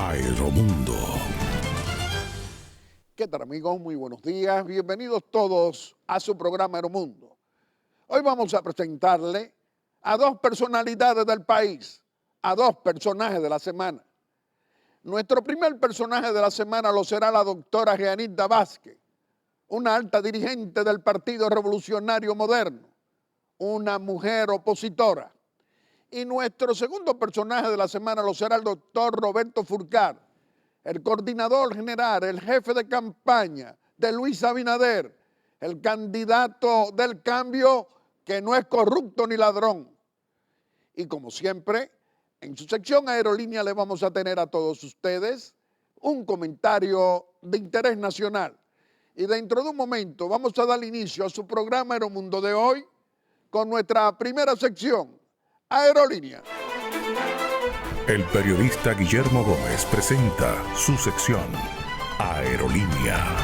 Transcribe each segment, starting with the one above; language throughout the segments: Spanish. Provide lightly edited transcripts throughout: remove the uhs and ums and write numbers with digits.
Aeromundo. ¿Qué tal, amigos? Muy buenos días. Bienvenidos todos a su programa Aeromundo. Hoy vamos a presentarle a dos personalidades del país, a dos personajes de la semana. Nuestro primer personaje de la semana lo será la doctora Jeanidda Vázquez, una alta dirigente del Partido Revolucionario Moderno, una mujer opositora. Y nuestro segundo personaje de la semana lo será el doctor Roberto Fulcar, el coordinador general, el jefe de campaña de Luis Abinader, el candidato del cambio que no es corrupto ni ladrón. Y como siempre, en su sección Aerolínea le vamos a tener a todos ustedes un comentario de interés nacional. Y dentro de un momento vamos a dar inicio a su programa Aeromundo de hoy con nuestra primera sección, Aerolínea. El periodista Guillermo Gómez presenta su sección Aerolínea.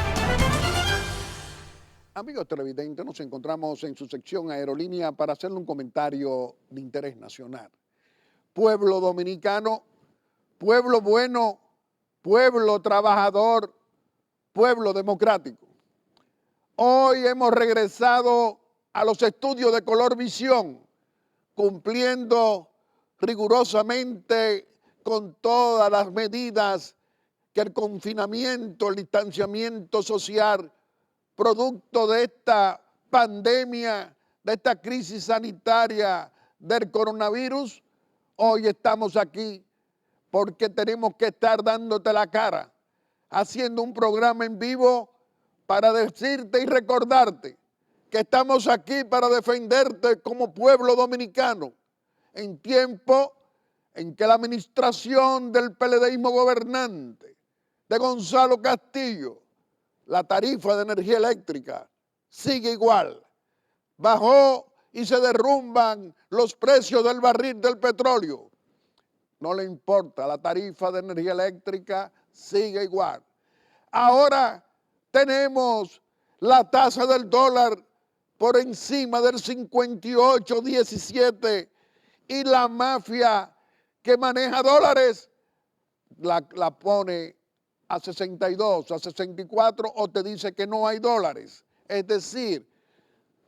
Amigos televidentes, nos encontramos en su sección Aerolínea para hacerle un comentario de interés nacional. Pueblo dominicano, pueblo bueno, pueblo trabajador, pueblo democrático. Hoy hemos regresado a los estudios de Color Visión, cumpliendo rigurosamente con todas las medidas que el confinamiento, el distanciamiento social, producto de esta pandemia, de esta crisis sanitaria del coronavirus, hoy estamos aquí porque tenemos que estar dándote la cara, haciendo un programa en vivo para decirte y recordarte que estamos aquí para defenderte como pueblo dominicano en tiempo en que la administración del PLDismo gobernante de Gonzalo Castillo, la tarifa de energía eléctrica sigue igual. Bajó y se derrumban los precios del barril del petróleo. No le importa, la tarifa de energía eléctrica sigue igual. Ahora tenemos la tasa del dólar por encima del 58.17 y la mafia que maneja dólares la pone a 62, a 64 o te dice que no hay dólares. Es decir,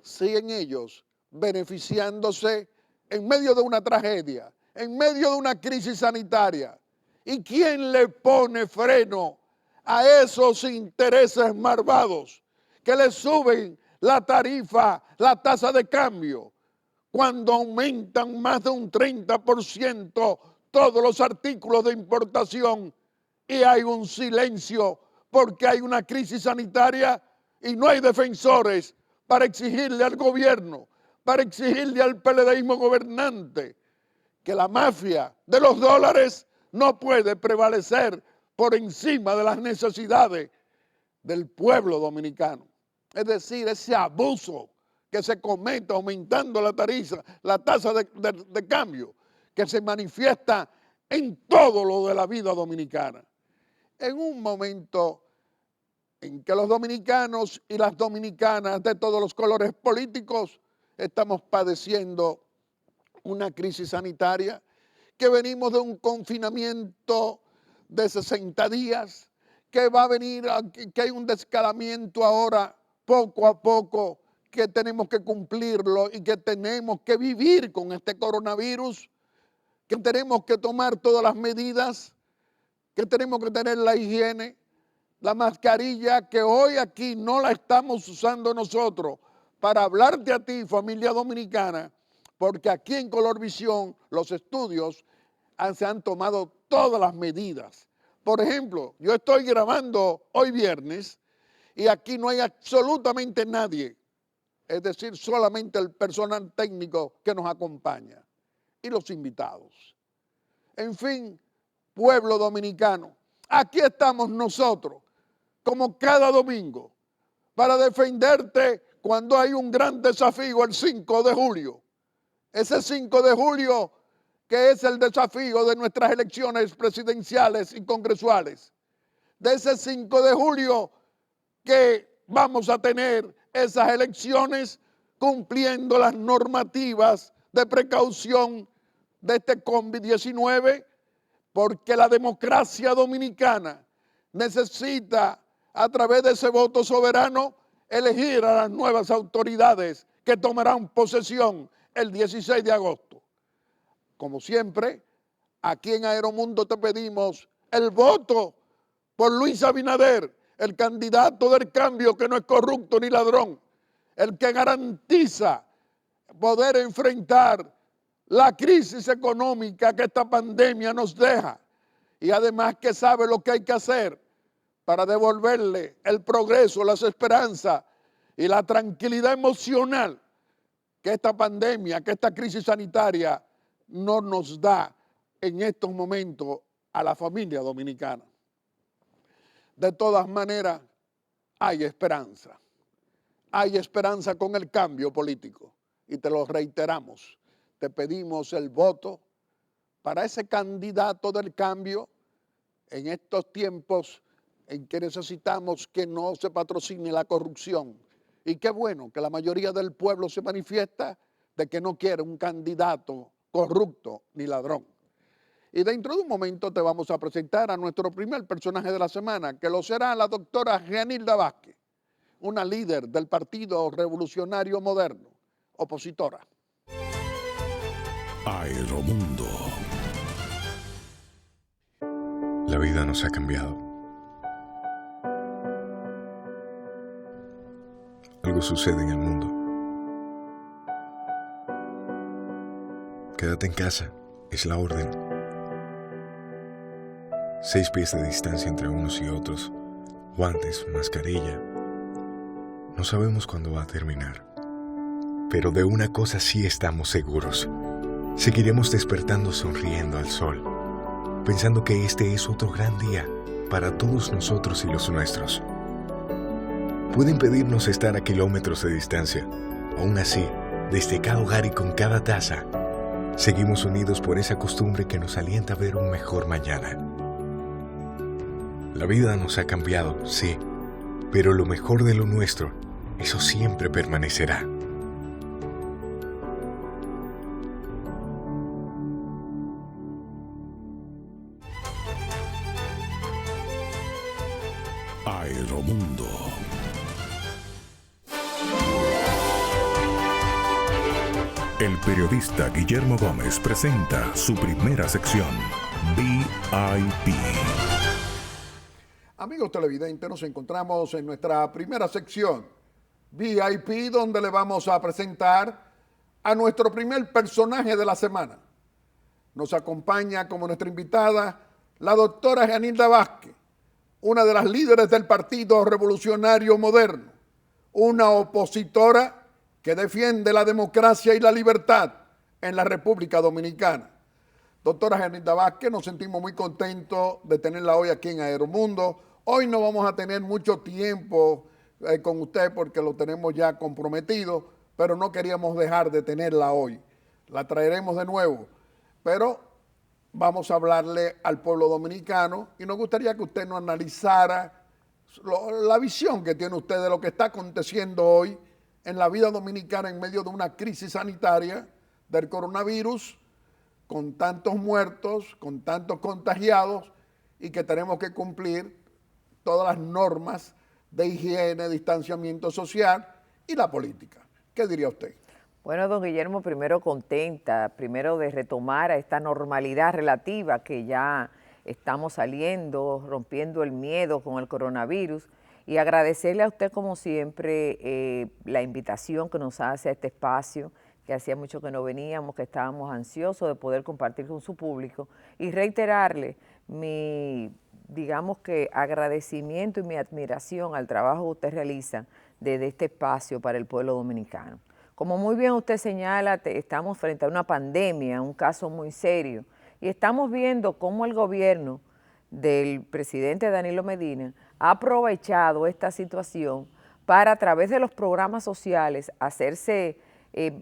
siguen ellos beneficiándose en medio de una tragedia, en medio de una crisis sanitaria. ¿Y quién le pone freno a esos intereses malvados que le suben la tarifa, la tasa de cambio, cuando aumentan más de un 30% todos los artículos de importación y hay un silencio porque hay una crisis sanitaria y no hay defensores para exigirle al gobierno, para exigirle al PLDismo gobernante que la mafia de los dólares no puede prevalecer por encima de las necesidades del pueblo dominicano? Es decir, ese abuso que se comete aumentando la tasa de cambio, que se manifiesta en todo lo de la vida dominicana. En un momento en que los dominicanos y las dominicanas de todos los colores políticos estamos padeciendo una crisis sanitaria, que venimos de un confinamiento de 60 días, que va a venir, que hay un descalamiento ahora poco a poco, que tenemos que cumplirlo y que tenemos que vivir con este coronavirus, que tenemos que tomar todas las medidas, que tenemos que tener la higiene, la mascarilla, que hoy aquí no la estamos usando nosotros para hablarte a ti, familia dominicana, porque aquí en Color Visión los estudios se han tomado todas las medidas. Por ejemplo, yo estoy grabando hoy viernes y aquí no hay absolutamente nadie, es decir, solamente el personal técnico que nos acompaña y los invitados. En fin, pueblo dominicano, aquí estamos nosotros, como cada domingo, para defenderte cuando hay un gran desafío el 5 de julio. Ese 5 de julio que es el desafío de nuestras elecciones presidenciales y congresuales. De ese 5 de julio que vamos a tener esas elecciones cumpliendo las normativas de precaución de este COVID-19, porque la democracia dominicana necesita, a través de ese voto soberano, elegir a las nuevas autoridades que tomarán posesión el 16 de agosto. Como siempre, aquí en Aeromundo te pedimos el voto por Luis Abinader, el candidato del cambio que no es corrupto ni ladrón, el que garantiza poder enfrentar la crisis económica que esta pandemia nos deja y además que sabe lo que hay que hacer para devolverle el progreso, las esperanzas y la tranquilidad emocional que esta pandemia, que esta crisis sanitaria no nos da en estos momentos a la familia dominicana. De todas maneras, hay esperanza. Hay esperanza con el cambio político y te lo reiteramos. Te pedimos el voto para ese candidato del cambio en estos tiempos en que necesitamos que no se patrocine la corrupción. Y qué bueno que la mayoría del pueblo se manifiesta de que no quiere un candidato corrupto ni ladrón. Y dentro de un momento te vamos a presentar a nuestro primer personaje de la semana, que lo será la doctora Gianilda Vázquez, una líder del Partido Revolucionario Moderno, opositora. Aeromundo. La vida nos ha cambiado. Algo sucede en el mundo. Quédate en casa, es la orden. 6 pies de distancia entre unos y otros, guantes, mascarilla. No sabemos cuándo va a terminar. Pero de una cosa sí estamos seguros. Seguiremos despertando sonriendo al sol, pensando que este es otro gran día para todos nosotros y los nuestros. Puede impedirnos estar a kilómetros de distancia. Aún así, desde cada hogar y con cada taza, seguimos unidos por esa costumbre que nos alienta a ver un mejor mañana. La vida nos ha cambiado, sí, pero lo mejor de lo nuestro, eso siempre permanecerá. Aeromundo. El periodista Guillermo Gómez presenta su primera sección, VIP. Amigos televidentes, nos encontramos en nuestra primera sección, VIP, donde le vamos a presentar a nuestro primer personaje de la semana. Nos acompaña como nuestra invitada la doctora Gianilda Vázquez, una de las líderes del Partido Revolucionario Moderno, una opositora que defiende la democracia y la libertad en la República Dominicana. Doctora Gianilda Vázquez, nos sentimos muy contentos de tenerla hoy aquí en Aeromundo. Hoy no vamos a tener mucho tiempo con usted porque lo tenemos ya comprometido, pero no queríamos dejar de tenerla hoy. La traeremos de nuevo, pero vamos a hablarle al pueblo dominicano y nos gustaría que usted nos analizara la visión que tiene usted de lo que está aconteciendo hoy en la vida dominicana en medio de una crisis sanitaria del coronavirus, con tantos muertos, con tantos contagiados y que tenemos que cumplir todas las normas de higiene, distanciamiento social y la política. ¿Qué diría usted? Bueno, don Guillermo, primero contenta, primero de retomar a esta normalidad relativa que ya estamos saliendo, rompiendo el miedo con el coronavirus y agradecerle a usted como siempre la invitación que nos hace a este espacio, que hacía mucho que no veníamos, que estábamos ansiosos de poder compartir con su público y reiterarle mi, digamos que agradecimiento y mi admiración al trabajo que usted realiza desde este espacio para el pueblo dominicano. Como muy bien usted señala, estamos frente a una pandemia, un caso muy serio, y estamos viendo cómo el gobierno del presidente Danilo Medina ha aprovechado esta situación para, a través de los programas sociales, hacerse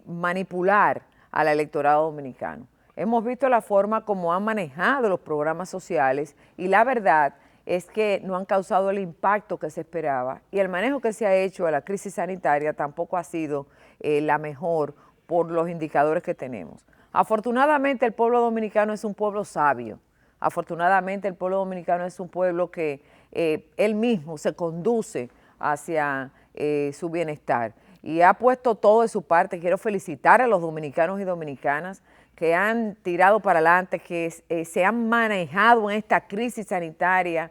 manipular al electorado dominicano. Hemos visto la forma como han manejado los programas sociales y la verdad es que no han causado el impacto que se esperaba y el manejo que se ha hecho a la crisis sanitaria tampoco ha sido la mejor por los indicadores que tenemos. Afortunadamente el pueblo dominicano es un pueblo sabio, Afortunadamente el pueblo dominicano es un pueblo que él mismo se conduce hacia su bienestar y ha puesto todo de su parte. Quiero felicitar a los dominicanos y dominicanas que han tirado para adelante, que se han manejado en esta crisis sanitaria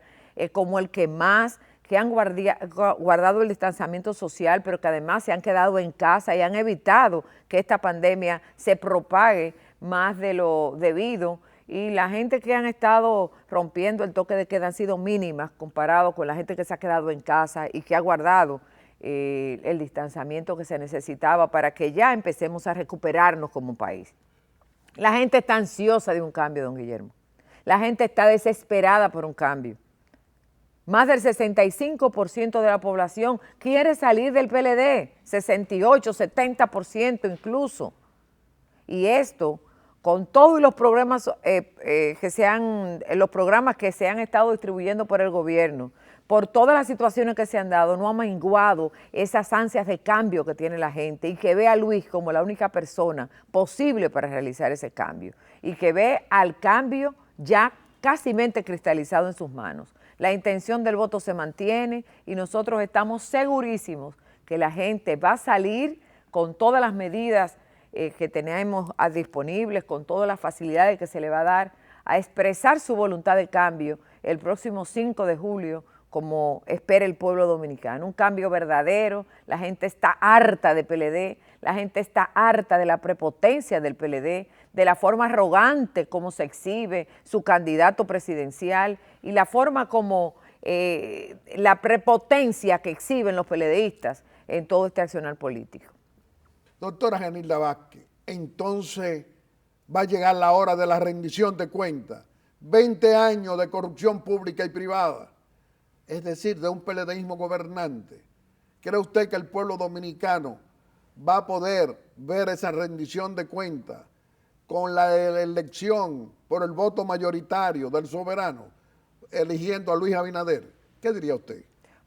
como el que más, que han guardado el distanciamiento social, pero que además se han quedado en casa y han evitado que esta pandemia se propague más de lo debido. Y la gente que han estado rompiendo el toque de queda han sido mínimas comparado con la gente que se ha quedado en casa y que ha guardado el distanciamiento que se necesitaba para que ya empecemos a recuperarnos como país. La gente está ansiosa de un cambio, don Guillermo. La gente está desesperada por un cambio. Más del 65% de la población quiere salir del PLD, 68, 70% incluso. Y esto, con todos los programas los programas que se han estado distribuyendo por el gobierno, por todas las situaciones que se han dado, no ha menguado esas ansias de cambio que tiene la gente y que ve a Luis como la única persona posible para realizar ese cambio y que ve al cambio ya casi cristalizado en sus manos. La intención del voto se mantiene y nosotros estamos segurísimos que la gente va a salir con todas las medidas que tenemos disponibles, con todas las facilidades que se le va a dar, a expresar su voluntad de cambio el próximo 5 de julio, como espera el pueblo dominicano. Un cambio verdadero. La gente está harta de PLD, la gente está harta de la prepotencia del PLD, de la forma arrogante como se exhibe su candidato presidencial y la forma como la prepotencia que exhiben los PLDistas en todo este accionar político. Doctora Yanilda Vázquez, entonces va a llegar la hora de la rendición de cuentas. 20 años de corrupción pública y privada, es decir, de un PLDismo gobernante. ¿Cree usted que el pueblo dominicano va a poder ver esa rendición de cuentas con la elección por el voto mayoritario del soberano, eligiendo a Luis Abinader? ¿Qué diría usted?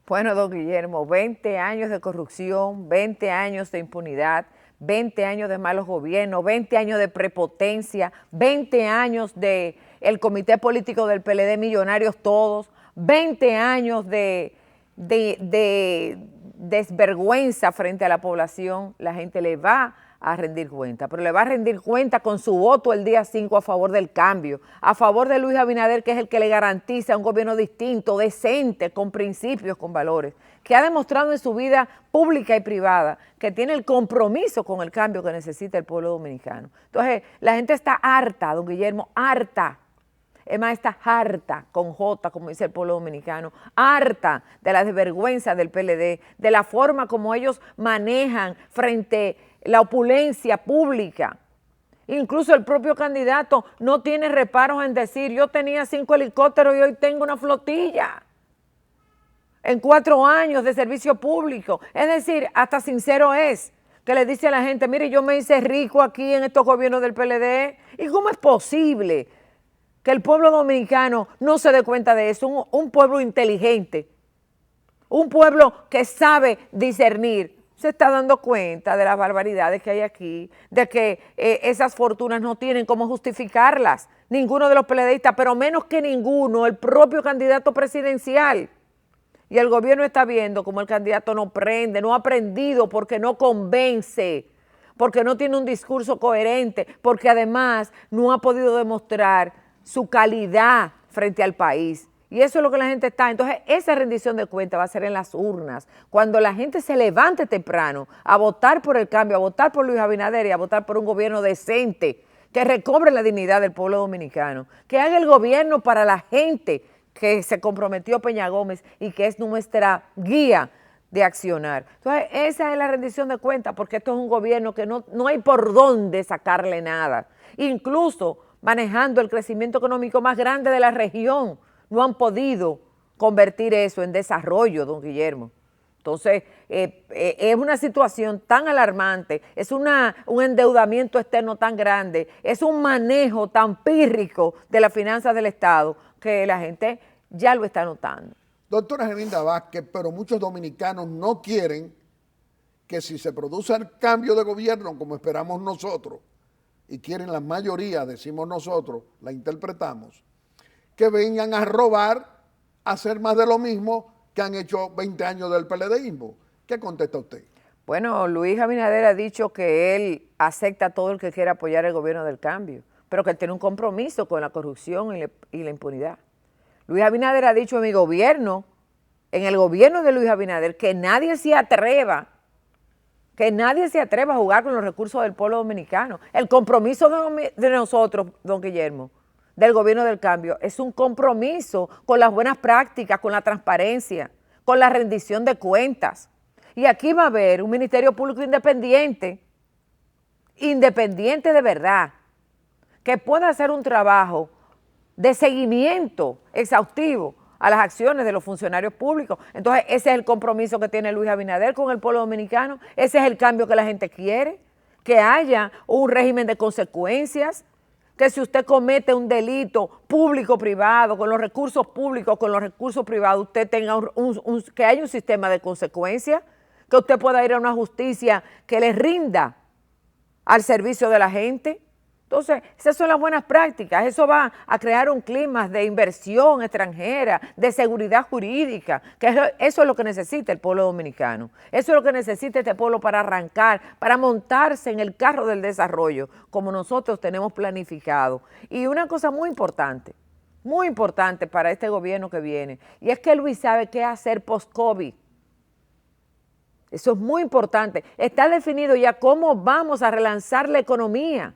Bueno, don Guillermo, 20 años de corrupción, 20 años de impunidad, 20 años de malos gobiernos, 20 años de prepotencia, 20 años de el comité político del PLD, millonarios todos, 20 años de desvergüenza frente a la población. La gente le va a rendir cuenta, pero le va a rendir cuenta con su voto el día 5 a favor del cambio, a favor de Luis Abinader, que es el que le garantiza un gobierno distinto, decente, con principios, con valores, que ha demostrado en su vida pública y privada que tiene el compromiso con el cambio que necesita el pueblo dominicano. Entonces, la gente está harta, don Guillermo, harta. Es más, está harta, con J, como dice el pueblo dominicano, harta de la desvergüenza del PLD, de la forma como ellos manejan frente a la opulencia pública. Incluso el propio candidato no tiene reparos en decir, yo tenía 5 helicópteros y hoy tengo una flotilla. En 4 años de servicio público. Es decir, hasta sincero es, que le dice a la gente, mire, yo me hice rico aquí en estos gobiernos del PLD. ¿Y cómo es posible que el pueblo dominicano no se dé cuenta de eso? Un pueblo inteligente, un pueblo que sabe discernir, se está dando cuenta de las barbaridades que hay aquí, de que esas fortunas no tienen cómo justificarlas, ninguno de los PLDistas, pero menos que ninguno, el propio candidato presidencial. Y el gobierno está viendo como el candidato no prende, no ha aprendido porque no convence, porque no tiene un discurso coherente, porque además no ha podido demostrar su calidad frente al país. Y eso es lo que la gente está. Entonces, esa rendición de cuentas va a ser en las urnas. Cuando la gente se levante temprano a votar por el cambio, a votar por Luis Abinader y a votar por un gobierno decente, que recobre la dignidad del pueblo dominicano, que haga el gobierno para la gente que se comprometió Peña Gómez y que es nuestra guía de accionar. Entonces, esa es la rendición de cuentas, porque esto es un gobierno que no hay por dónde sacarle nada. Incluso manejando el crecimiento económico más grande de la región, no han podido convertir eso en desarrollo, don Guillermo. Entonces, es una situación tan alarmante, es un endeudamiento externo tan grande, es un manejo tan pírrico de las finanzas del Estado que la gente ya lo está notando. Doctora Yanilda Vázquez, pero muchos dominicanos no quieren que si se produce el cambio de gobierno como esperamos nosotros, y quieren la mayoría, decimos nosotros, la interpretamos, que vengan a robar, a hacer más de lo mismo que han hecho 20 años del PLDismo. ¿Qué contesta usted? Bueno, Luis Abinader ha dicho que él acepta a todo el que quiera apoyar el gobierno del cambio, pero que él tiene un compromiso con la corrupción y la impunidad. Luis Abinader ha dicho en mi gobierno, en el gobierno de Luis Abinader, que nadie se atreva a jugar con los recursos del pueblo dominicano. El compromiso de nosotros, don Guillermo, del gobierno del cambio, es un compromiso con las buenas prácticas, con la transparencia, con la rendición de cuentas. Y aquí va a haber un Ministerio Público independiente de verdad, que pueda hacer un trabajo de seguimiento exhaustivo a las acciones de los funcionarios públicos. Entonces, ese es el compromiso que tiene Luis Abinader con el pueblo dominicano, ese es el cambio que la gente quiere, que haya un régimen de consecuencias, que si usted comete un delito público-privado, con los recursos públicos, con los recursos privados, usted tenga que haya un sistema de consecuencias, que usted pueda ir a una justicia que le rinda al servicio de la gente. Entonces, esas son las buenas prácticas, eso va a crear un clima de inversión extranjera, de seguridad jurídica, que eso es lo que necesita el pueblo dominicano, eso es lo que necesita este pueblo para arrancar, para montarse en el carro del desarrollo, como nosotros tenemos planificado. Y una cosa muy importante para este gobierno que viene, y es que Luis sabe qué hacer post-COVID. Eso es muy importante. Está definido ya cómo vamos a relanzar la economía.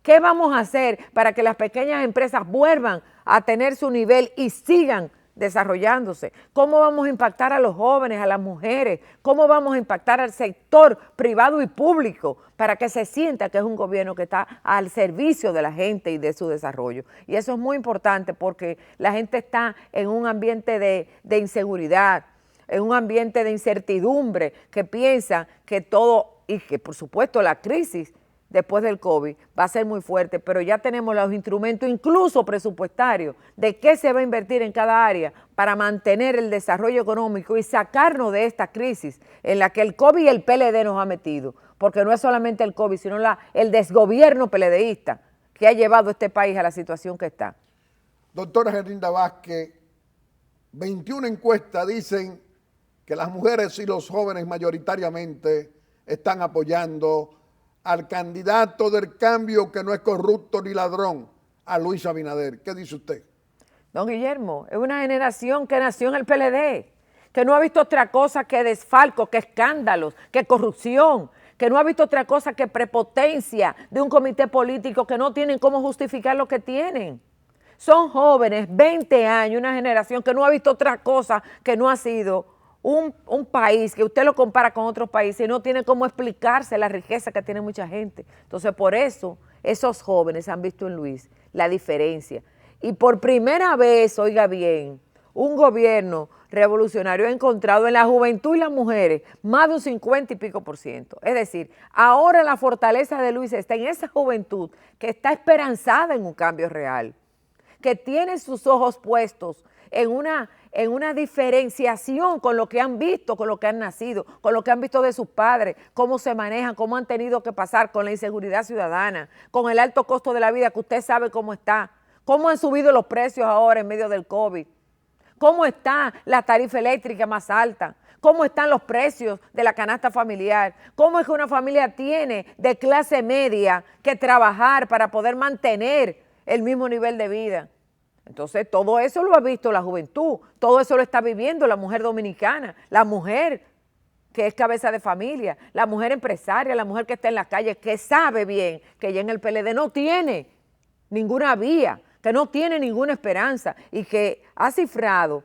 ¿Qué vamos a hacer para que las pequeñas empresas vuelvan a tener su nivel y sigan desarrollándose? ¿Cómo vamos a impactar a los jóvenes, a las mujeres? ¿Cómo vamos a impactar al sector privado y público para que se sienta que es un gobierno que está al servicio de la gente y de su desarrollo? Y eso es muy importante porque la gente está en un ambiente de inseguridad, en un ambiente de incertidumbre, que piensa que todo, y que por supuesto la crisis después del COVID va a ser muy fuerte, pero ya tenemos los instrumentos, incluso presupuestarios, de qué se va a invertir en cada área para mantener el desarrollo económico y sacarnos de esta crisis en la que el COVID y el PLD nos ha metido, porque no es solamente el COVID, sino el desgobierno PLDista que ha llevado a este país a la situación que está. Doctora Gerlinda Vázquez, 21 encuestas dicen que las mujeres y los jóvenes mayoritariamente están apoyando al candidato del cambio que no es corrupto ni ladrón, a Luis Abinader. ¿Qué dice usted? Don Guillermo, es una generación que nació en el PLD, que no ha visto otra cosa que desfalco, que escándalos, que corrupción, que no ha visto otra cosa que prepotencia de un comité político que no tienen cómo justificar lo que tienen. Son jóvenes, 20 años, una generación que no ha visto otra cosa que no ha sido un país que usted lo compara con otros países y no tiene cómo explicarse la riqueza que tiene mucha gente. Entonces, por eso, esos jóvenes han visto en Luis la diferencia. Y por primera vez, oiga bien, un gobierno revolucionario ha encontrado en la juventud y las mujeres más de un 50 y pico %. Es decir, ahora la fortaleza de Luis está en esa juventud que está esperanzada en un cambio real, que tiene sus ojos puestos en una diferenciación con lo que han visto, con lo que han nacido, con lo que han visto de sus padres, cómo se manejan, cómo han tenido que pasar con la inseguridad ciudadana, con el alto costo de la vida que usted sabe cómo está, cómo han subido los precios ahora en medio del COVID, cómo está la tarifa eléctrica más alta, cómo están los precios de la canasta familiar, cómo es que una familia tiene de clase media que trabajar para poder mantener el mismo nivel de vida. Entonces, todo eso lo ha visto la juventud, todo eso lo está viviendo la mujer dominicana, la mujer que es cabeza de familia, la mujer empresaria, la mujer que está en la calle, que sabe bien que ya en el PLD no tiene ninguna vía, que no tiene ninguna esperanza y que ha cifrado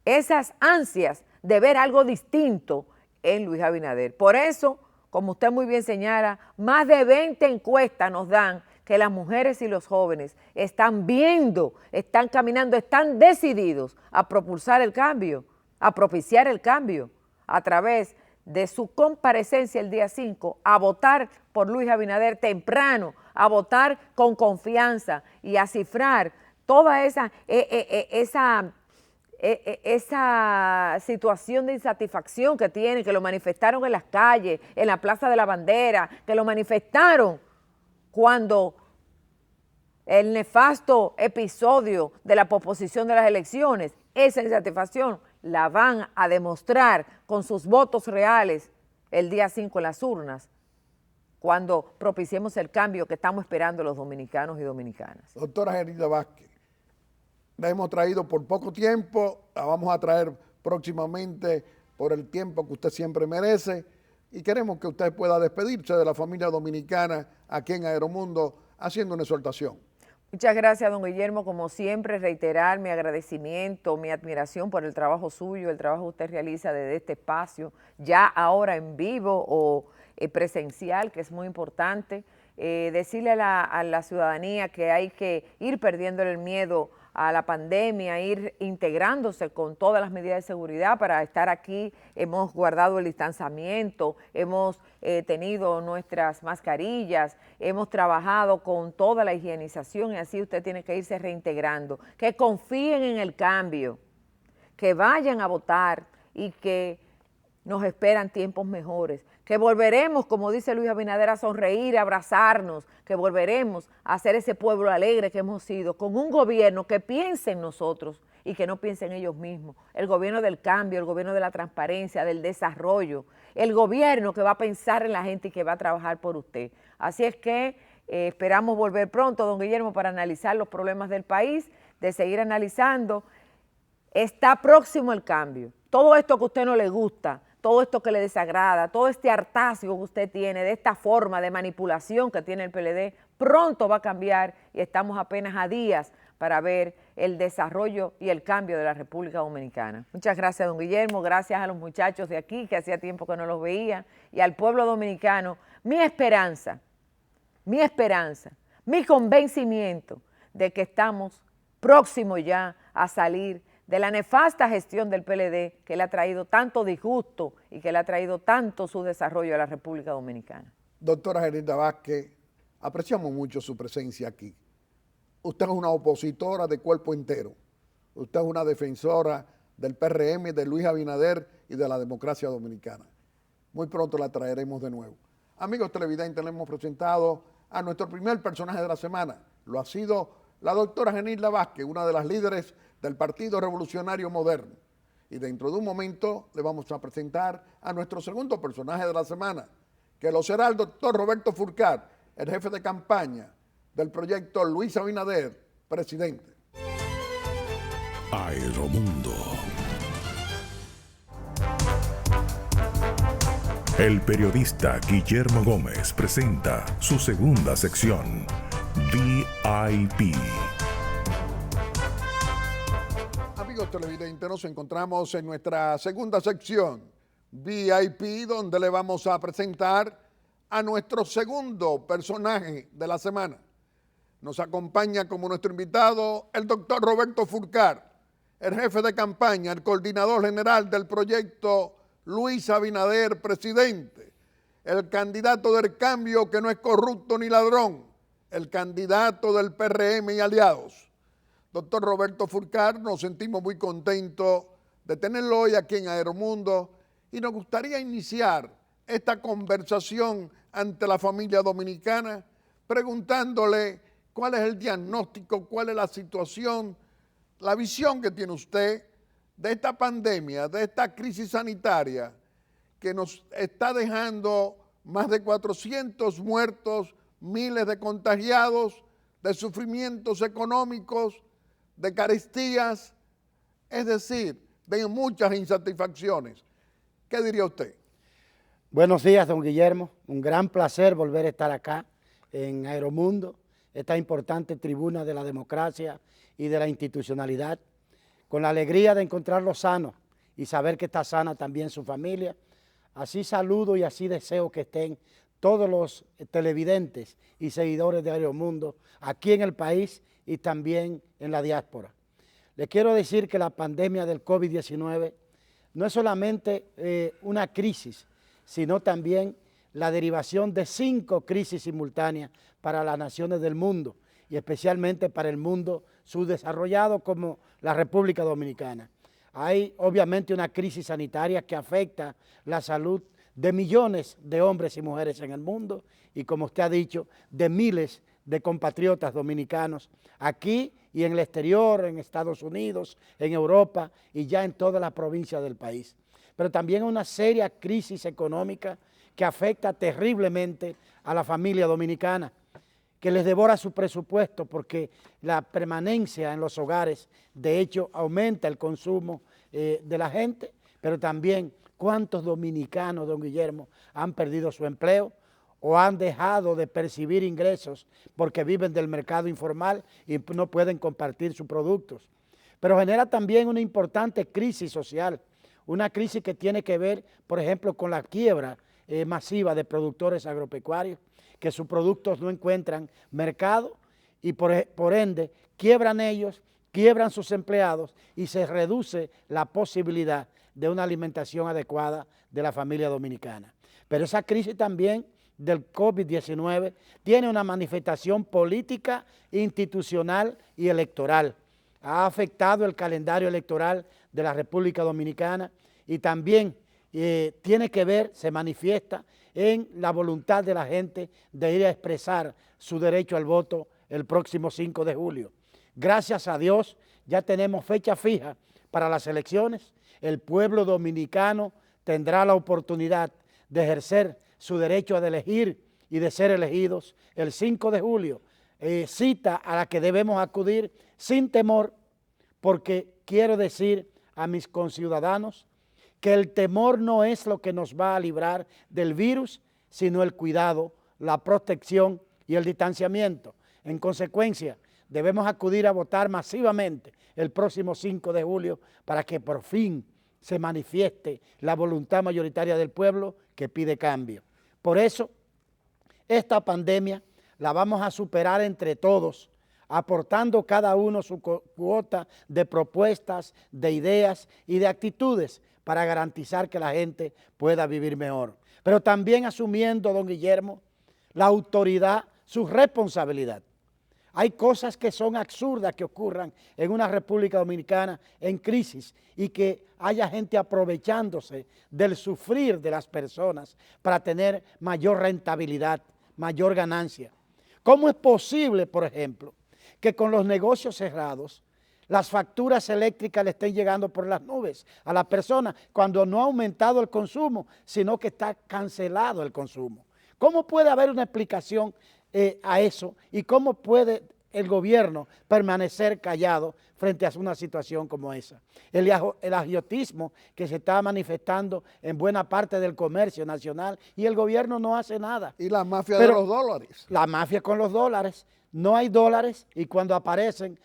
esas ansias de ver algo distinto en Luis Abinader. Por eso, como usted muy bien señala, más de 20 encuestas nos dan que las mujeres y los jóvenes están viendo, están caminando, están decididos a propulsar el cambio, a propiciar el cambio a través de su comparecencia el día 5, a votar por Luis Abinader temprano, a votar con confianza y a cifrar toda esa situación de insatisfacción que tienen, que lo manifestaron en las calles, en la Plaza de la Bandera, que lo manifestaron cuando el nefasto episodio de la posposición de las elecciones, esa insatisfacción la van a demostrar con sus votos reales el día 5 en las urnas, cuando propiciemos el cambio que estamos esperando los dominicanos y dominicanas. Doctora Genilda Vázquez, la hemos traído por poco tiempo, la vamos a traer próximamente por el tiempo que usted siempre merece y queremos que usted pueda despedirse de la familia dominicana aquí en Aeromundo haciendo una exhortación. Muchas gracias, don Guillermo. Como siempre, reiterar mi agradecimiento, mi admiración por el trabajo suyo, el trabajo que usted realiza desde este espacio, ya ahora en vivo o presencial, que es muy importante. Decirle a la ciudadanía que hay que ir perdiendo el miedo a la pandemia, ir integrándose con todas las medidas de seguridad para estar aquí. Hemos guardado el distanciamiento, hemos tenido nuestras mascarillas, hemos trabajado con toda la higienización y así usted tiene que irse reintegrando. Que confíen en el cambio, que vayan a votar y que nos esperan tiempos mejores, que volveremos, como dice Luis Abinader, a sonreír, a abrazarnos, que volveremos a ser ese pueblo alegre que hemos sido, con un gobierno que piense en nosotros y que no piense en ellos mismos, el gobierno del cambio, el gobierno de la transparencia, del desarrollo, el gobierno que va a pensar en la gente y que va a trabajar por usted. Así es que esperamos volver pronto, don Guillermo, para analizar los problemas del país, de seguir analizando. Está próximo el cambio. Todo esto que a usted no le gusta, todo esto que le desagrada, todo este hartazgo que usted tiene de esta forma de manipulación que tiene el PLD, pronto va a cambiar y estamos apenas a días para ver el desarrollo y el cambio de la República Dominicana. Muchas gracias, don Guillermo, gracias a los muchachos de aquí que hacía tiempo que no los veía y al pueblo dominicano. Mi esperanza, mi convencimiento de que estamos próximos ya a salir de la nefasta gestión del PLD que le ha traído tanto disgusto y que le ha traído tanto su desarrollo a la República Dominicana. Doctora Genilda Vázquez, apreciamos mucho su presencia aquí. Usted es una opositora de cuerpo entero. Usted es una defensora del PRM, de Luis Abinader y de la democracia dominicana. Muy pronto la traeremos de nuevo. Amigos televidentes, le hemos presentado a nuestro primer personaje de la semana. Lo ha sido la doctora Genilda Vázquez, una de las líderes del Partido Revolucionario Moderno. Y dentro de un momento le vamos a presentar a nuestro segundo personaje de la semana, que lo será el doctor Roberto Furcar, el jefe de campaña del proyecto Luis Abinader, presidente. Aeromundo. El periodista Guillermo Gómez presenta su segunda sección, VIP. Amigos televidentes, nos encontramos en nuestra segunda sección, VIP, donde le vamos a presentar a nuestro segundo personaje de la semana. Nos acompaña como nuestro invitado el doctor Roberto Furcar, el jefe de campaña, el coordinador general del proyecto Luis Abinader, presidente, el candidato del cambio que no es corrupto ni ladrón, el candidato del PRM y aliados. Doctor Roberto Furcar, nos sentimos muy contentos de tenerlo hoy aquí en Aeromundo y nos gustaría iniciar esta conversación ante la familia dominicana preguntándole cuál es el diagnóstico, cuál es la situación, la visión que tiene usted de esta pandemia, de esta crisis sanitaria que nos está dejando más de 400 muertos, miles de contagiados, de sufrimientos económicos, de carestías, es decir, de muchas insatisfacciones. ¿Qué diría usted? Buenos días, don Guillermo. Un gran placer volver a estar acá en Aeromundo, esta importante tribuna de la democracia y de la institucionalidad, con la alegría de encontrarlo sano y saber que está sana también su familia. Así saludo y así deseo que estén todos los televidentes y seguidores de Aeromundo aquí en el país y también en la diáspora. Les quiero decir que la pandemia del COVID-19 no es solamente una crisis, sino también la derivación de 5 crisis simultáneas para las naciones del mundo y especialmente para el mundo subdesarrollado como la República Dominicana. Hay obviamente una crisis sanitaria que afecta la salud de millones de hombres y mujeres en el mundo y, como usted ha dicho, de miles de compatriotas dominicanos aquí y en el exterior, en Estados Unidos, en Europa y ya en todas las provincias del país. Pero también una seria crisis económica que afecta terriblemente a la familia dominicana, que les devora su presupuesto porque la permanencia en los hogares, de hecho, aumenta el consumo de la gente, pero también cuántos dominicanos, don Guillermo, han perdido su empleo o han dejado de percibir ingresos porque viven del mercado informal y no pueden compartir sus productos. Pero genera también una importante crisis social, una crisis que tiene que ver, por ejemplo, con la quiebra masiva de productores agropecuarios, que sus productos no encuentran mercado y por ende quiebran ellos, quiebran sus empleados y se reduce la posibilidad de una alimentación adecuada de la familia dominicana. Pero esa crisis también del COVID-19 tiene una manifestación política, institucional y electoral. Ha afectado el calendario electoral de la República Dominicana y también tiene que ver, se manifiesta en la voluntad de la gente de ir a expresar su derecho al voto el próximo 5 de julio. Gracias a Dios ya tenemos fecha fija para las elecciones. El pueblo dominicano tendrá la oportunidad de ejercer su derecho a elegir y de ser elegidos el 5 de julio, cita a la que debemos acudir sin temor, porque quiero decir a mis conciudadanos que el temor no es lo que nos va a librar del virus, sino el cuidado, la protección y el distanciamiento. En consecuencia, debemos acudir a votar masivamente el próximo 5 de julio para que por fin se manifieste la voluntad mayoritaria del pueblo que pide cambio. Por eso, esta pandemia la vamos a superar entre todos, aportando cada uno su cuota de propuestas, de ideas y de actitudes para garantizar que la gente pueda vivir mejor. Pero también asumiendo, don Guillermo, la autoridad, su responsabilidad. Hay cosas que son absurdas que ocurran en una República Dominicana en crisis y que haya gente aprovechándose del sufrir de las personas para tener mayor rentabilidad, mayor ganancia. ¿Cómo es posible, por ejemplo, que con los negocios cerrados las facturas eléctricas le estén llegando por las nubes a las personas cuando no ha aumentado el consumo, sino que está cancelado el consumo? ¿Cómo puede haber una explicación a eso y cómo puede el gobierno permanecer callado frente a una situación como esa? El agiotismo que se está manifestando en buena parte del comercio nacional y el gobierno no hace nada. Y la mafia de los dólares. La mafia con los dólares. No hay dólares y cuando aparecen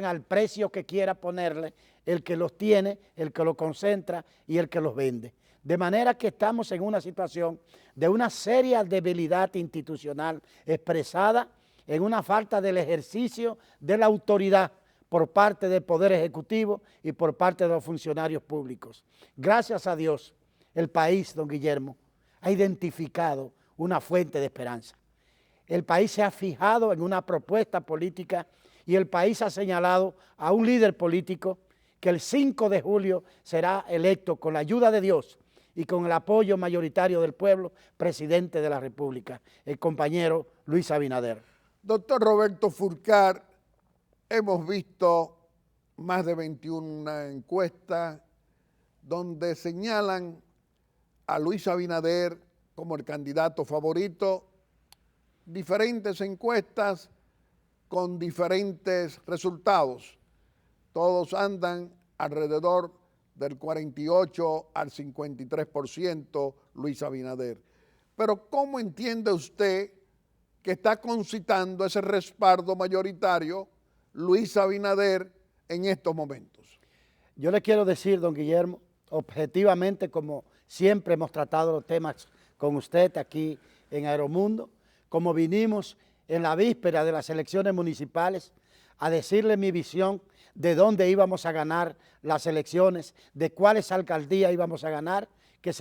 al precio que quiera ponerle el que los tiene, el que los concentra y el que los vende. De manera que estamos en una situación de una seria debilidad institucional expresada en una falta del ejercicio de la autoridad por parte del Poder Ejecutivo y por parte de los funcionarios públicos. Gracias a Dios, el país, don Guillermo, ha identificado una fuente de esperanza. El país se ha fijado en una propuesta política y el país ha señalado a un líder político que el 5 de julio será electo con la ayuda de Dios y con el apoyo mayoritario del pueblo, presidente de la República, el compañero Luis Abinader. Doctor Roberto Furcar, hemos visto más de 21 encuestas donde señalan a Luis Abinader como el candidato favorito, diferentes encuestas con diferentes resultados. Todos andan alrededor del 48 al 53% Luis Abinader. Pero ¿cómo entiende usted que está concitando ese respaldo mayoritario Luis Abinader en estos momentos? Yo le quiero decir, don Guillermo, objetivamente, como siempre hemos tratado los temas con usted aquí en Aeromundo, como vinimos en la víspera de las elecciones municipales a decirle mi visión de dónde íbamos a ganar las elecciones, de cuáles alcaldías íbamos a ganar, que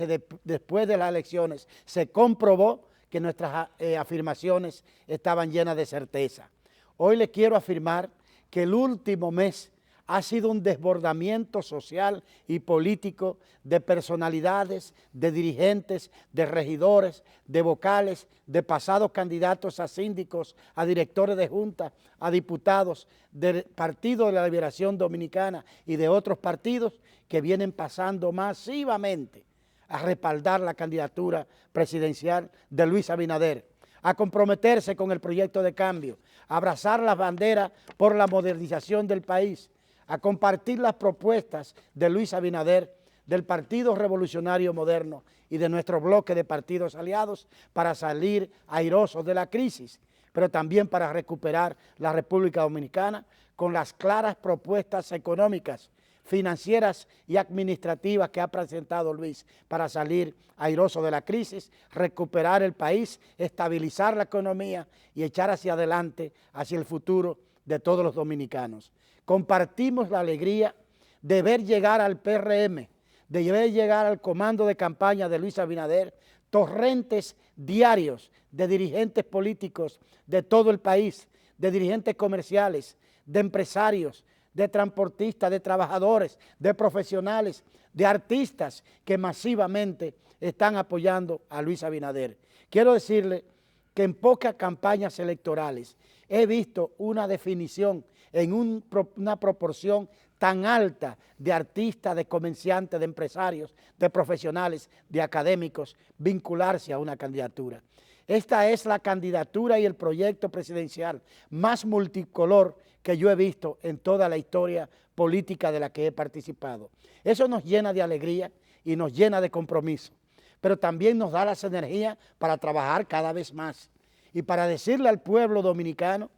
después de las elecciones se comprobó que nuestras afirmaciones estaban llenas de certeza. Hoy le quiero afirmar que el último mes ha sido un desbordamiento social y político de personalidades, de dirigentes, de regidores, de vocales, de pasados candidatos a síndicos, a directores de junta, a diputados del Partido de la Liberación Dominicana y de otros partidos que vienen pasando masivamente a respaldar la candidatura presidencial de Luis Abinader, a comprometerse con el proyecto de cambio, a abrazar las banderas por la modernización del país, a compartir las propuestas de Luis Abinader, del Partido Revolucionario Moderno y de nuestro bloque de partidos aliados para salir airosos de la crisis, pero también para recuperar la República Dominicana con las claras propuestas económicas, financieras y administrativas que ha presentado Luis para salir airoso de la crisis, recuperar el país, estabilizar la economía y echar hacia adelante, hacia el futuro de todos los dominicanos. Compartimos la alegría de ver llegar al PRM, de ver llegar al comando de campaña de Luis Abinader, torrentes diarios de dirigentes políticos de todo el país, de dirigentes comerciales, de empresarios, de transportistas, de trabajadores, de profesionales, de artistas que masivamente están apoyando a Luis Abinader. Quiero decirle que en pocas campañas electorales he visto una definición en una proporción tan alta de artistas, de comerciantes, de empresarios, de profesionales, de académicos, vincularse a una candidatura. Esta es la candidatura y el proyecto presidencial más multicolor que yo he visto en toda la historia política de la que he participado. Eso nos llena de alegría y nos llena de compromiso, pero también nos da las energías para trabajar cada vez más y para decirle al pueblo dominicano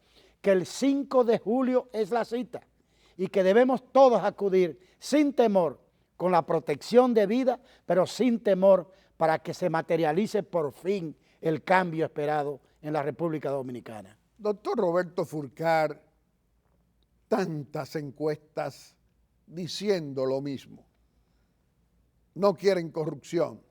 que el 5 de julio es la cita y que debemos todos acudir sin temor, con la protección de vida, pero sin temor para que se materialice por fin el cambio esperado en la República Dominicana. Doctor Roberto Furcar, tantas encuestas diciendo lo mismo. No quieren corrupción,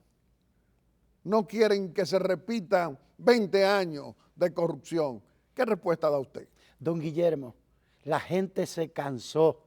no quieren que se repitan 20 años de corrupción. ¿Qué respuesta da usted? Don Guillermo, la gente se cansó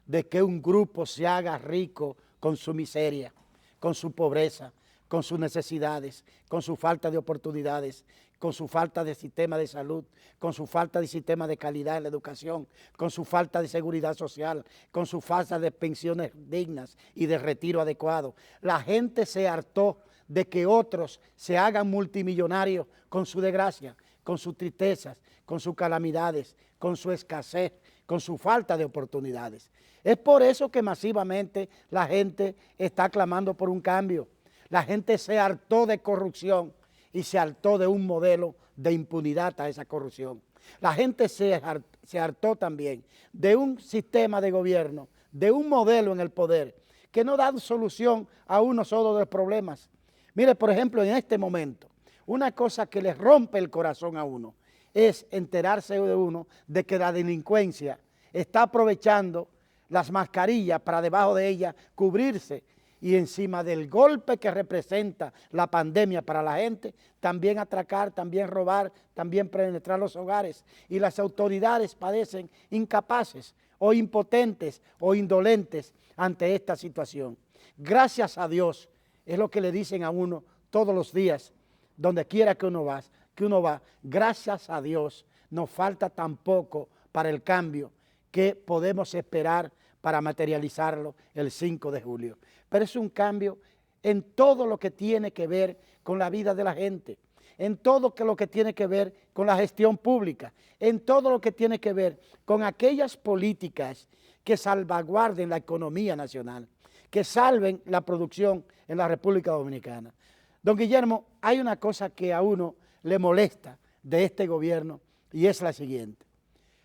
de que un grupo se haga rico con su miseria, con su pobreza, con sus necesidades, con su falta de oportunidades, con su falta de sistema de salud, con su falta de sistema de calidad en la educación, con su falta de seguridad social, con su falta de pensiones dignas y de retiro adecuado. La gente se hartó de que otros se hagan multimillonarios con su desgracia, con sus tristezas, con sus calamidades, con su escasez, con su falta de oportunidades. Es por eso que masivamente la gente está clamando por un cambio. La gente se hartó de corrupción y se hartó de un modelo de impunidad a esa corrupción. La gente se hartó también de un sistema de gobierno, de un modelo en el poder, que no da solución a uno solo de los problemas. Mire, por ejemplo, en este momento, una cosa que le rompe el corazón a uno es enterarse de uno de que la delincuencia está aprovechando las mascarillas para debajo de ellas cubrirse y encima del golpe que representa la pandemia para la gente, también atracar, también robar, también penetrar los hogares. Y las autoridades padecen incapaces o impotentes o indolentes ante esta situación. Gracias a Dios, es lo que le dicen a uno todos los días, donde quiera que uno va, gracias a Dios, nos falta tan poco para el cambio que podemos esperar para materializarlo el 5 de julio. Pero es un cambio en todo lo que tiene que ver con la vida de la gente, en todo lo que tiene que ver con la gestión pública, en todo lo que tiene que ver con aquellas políticas que salvaguarden la economía nacional, que salven la producción en la República Dominicana. Don Guillermo, hay una cosa que a uno le molesta de este gobierno y es la siguiente.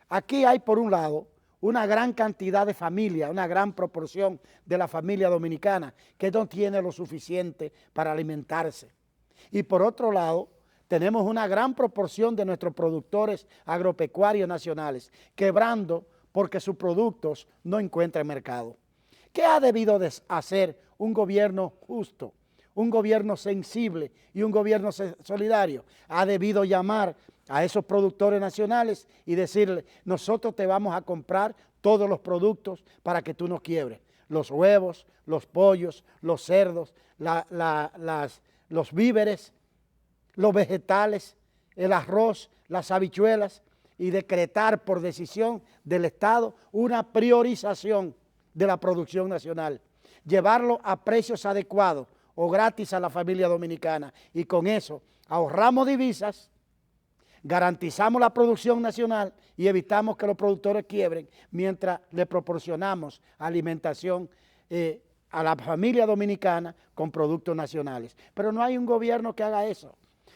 Aquí hay, por un lado, una gran cantidad de familias, una gran proporción de la familia dominicana que no tiene lo suficiente para alimentarse. Y por otro lado, tenemos una gran proporción de nuestros productores agropecuarios nacionales quebrando porque sus productos no encuentran mercado. ¿Qué ha debido de hacer un gobierno justo, un gobierno sensible y un gobierno solidario? Ha debido llamar a esos productores nacionales y decirles, nosotros te vamos a comprar todos los productos para que tú no quiebres. Los huevos, los pollos, los cerdos, los víveres, los vegetales, el arroz, las habichuelas, y decretar por decisión del Estado una priorización de la producción nacional, llevarlo a precios adecuados o gratis a la familia dominicana, y con eso ahorramos divisas, garantizamos la producción nacional y evitamos que los productores quiebren mientras le proporcionamos alimentación a la familia dominicana con productos nacionales. Pero no hay un gobierno que haga eso,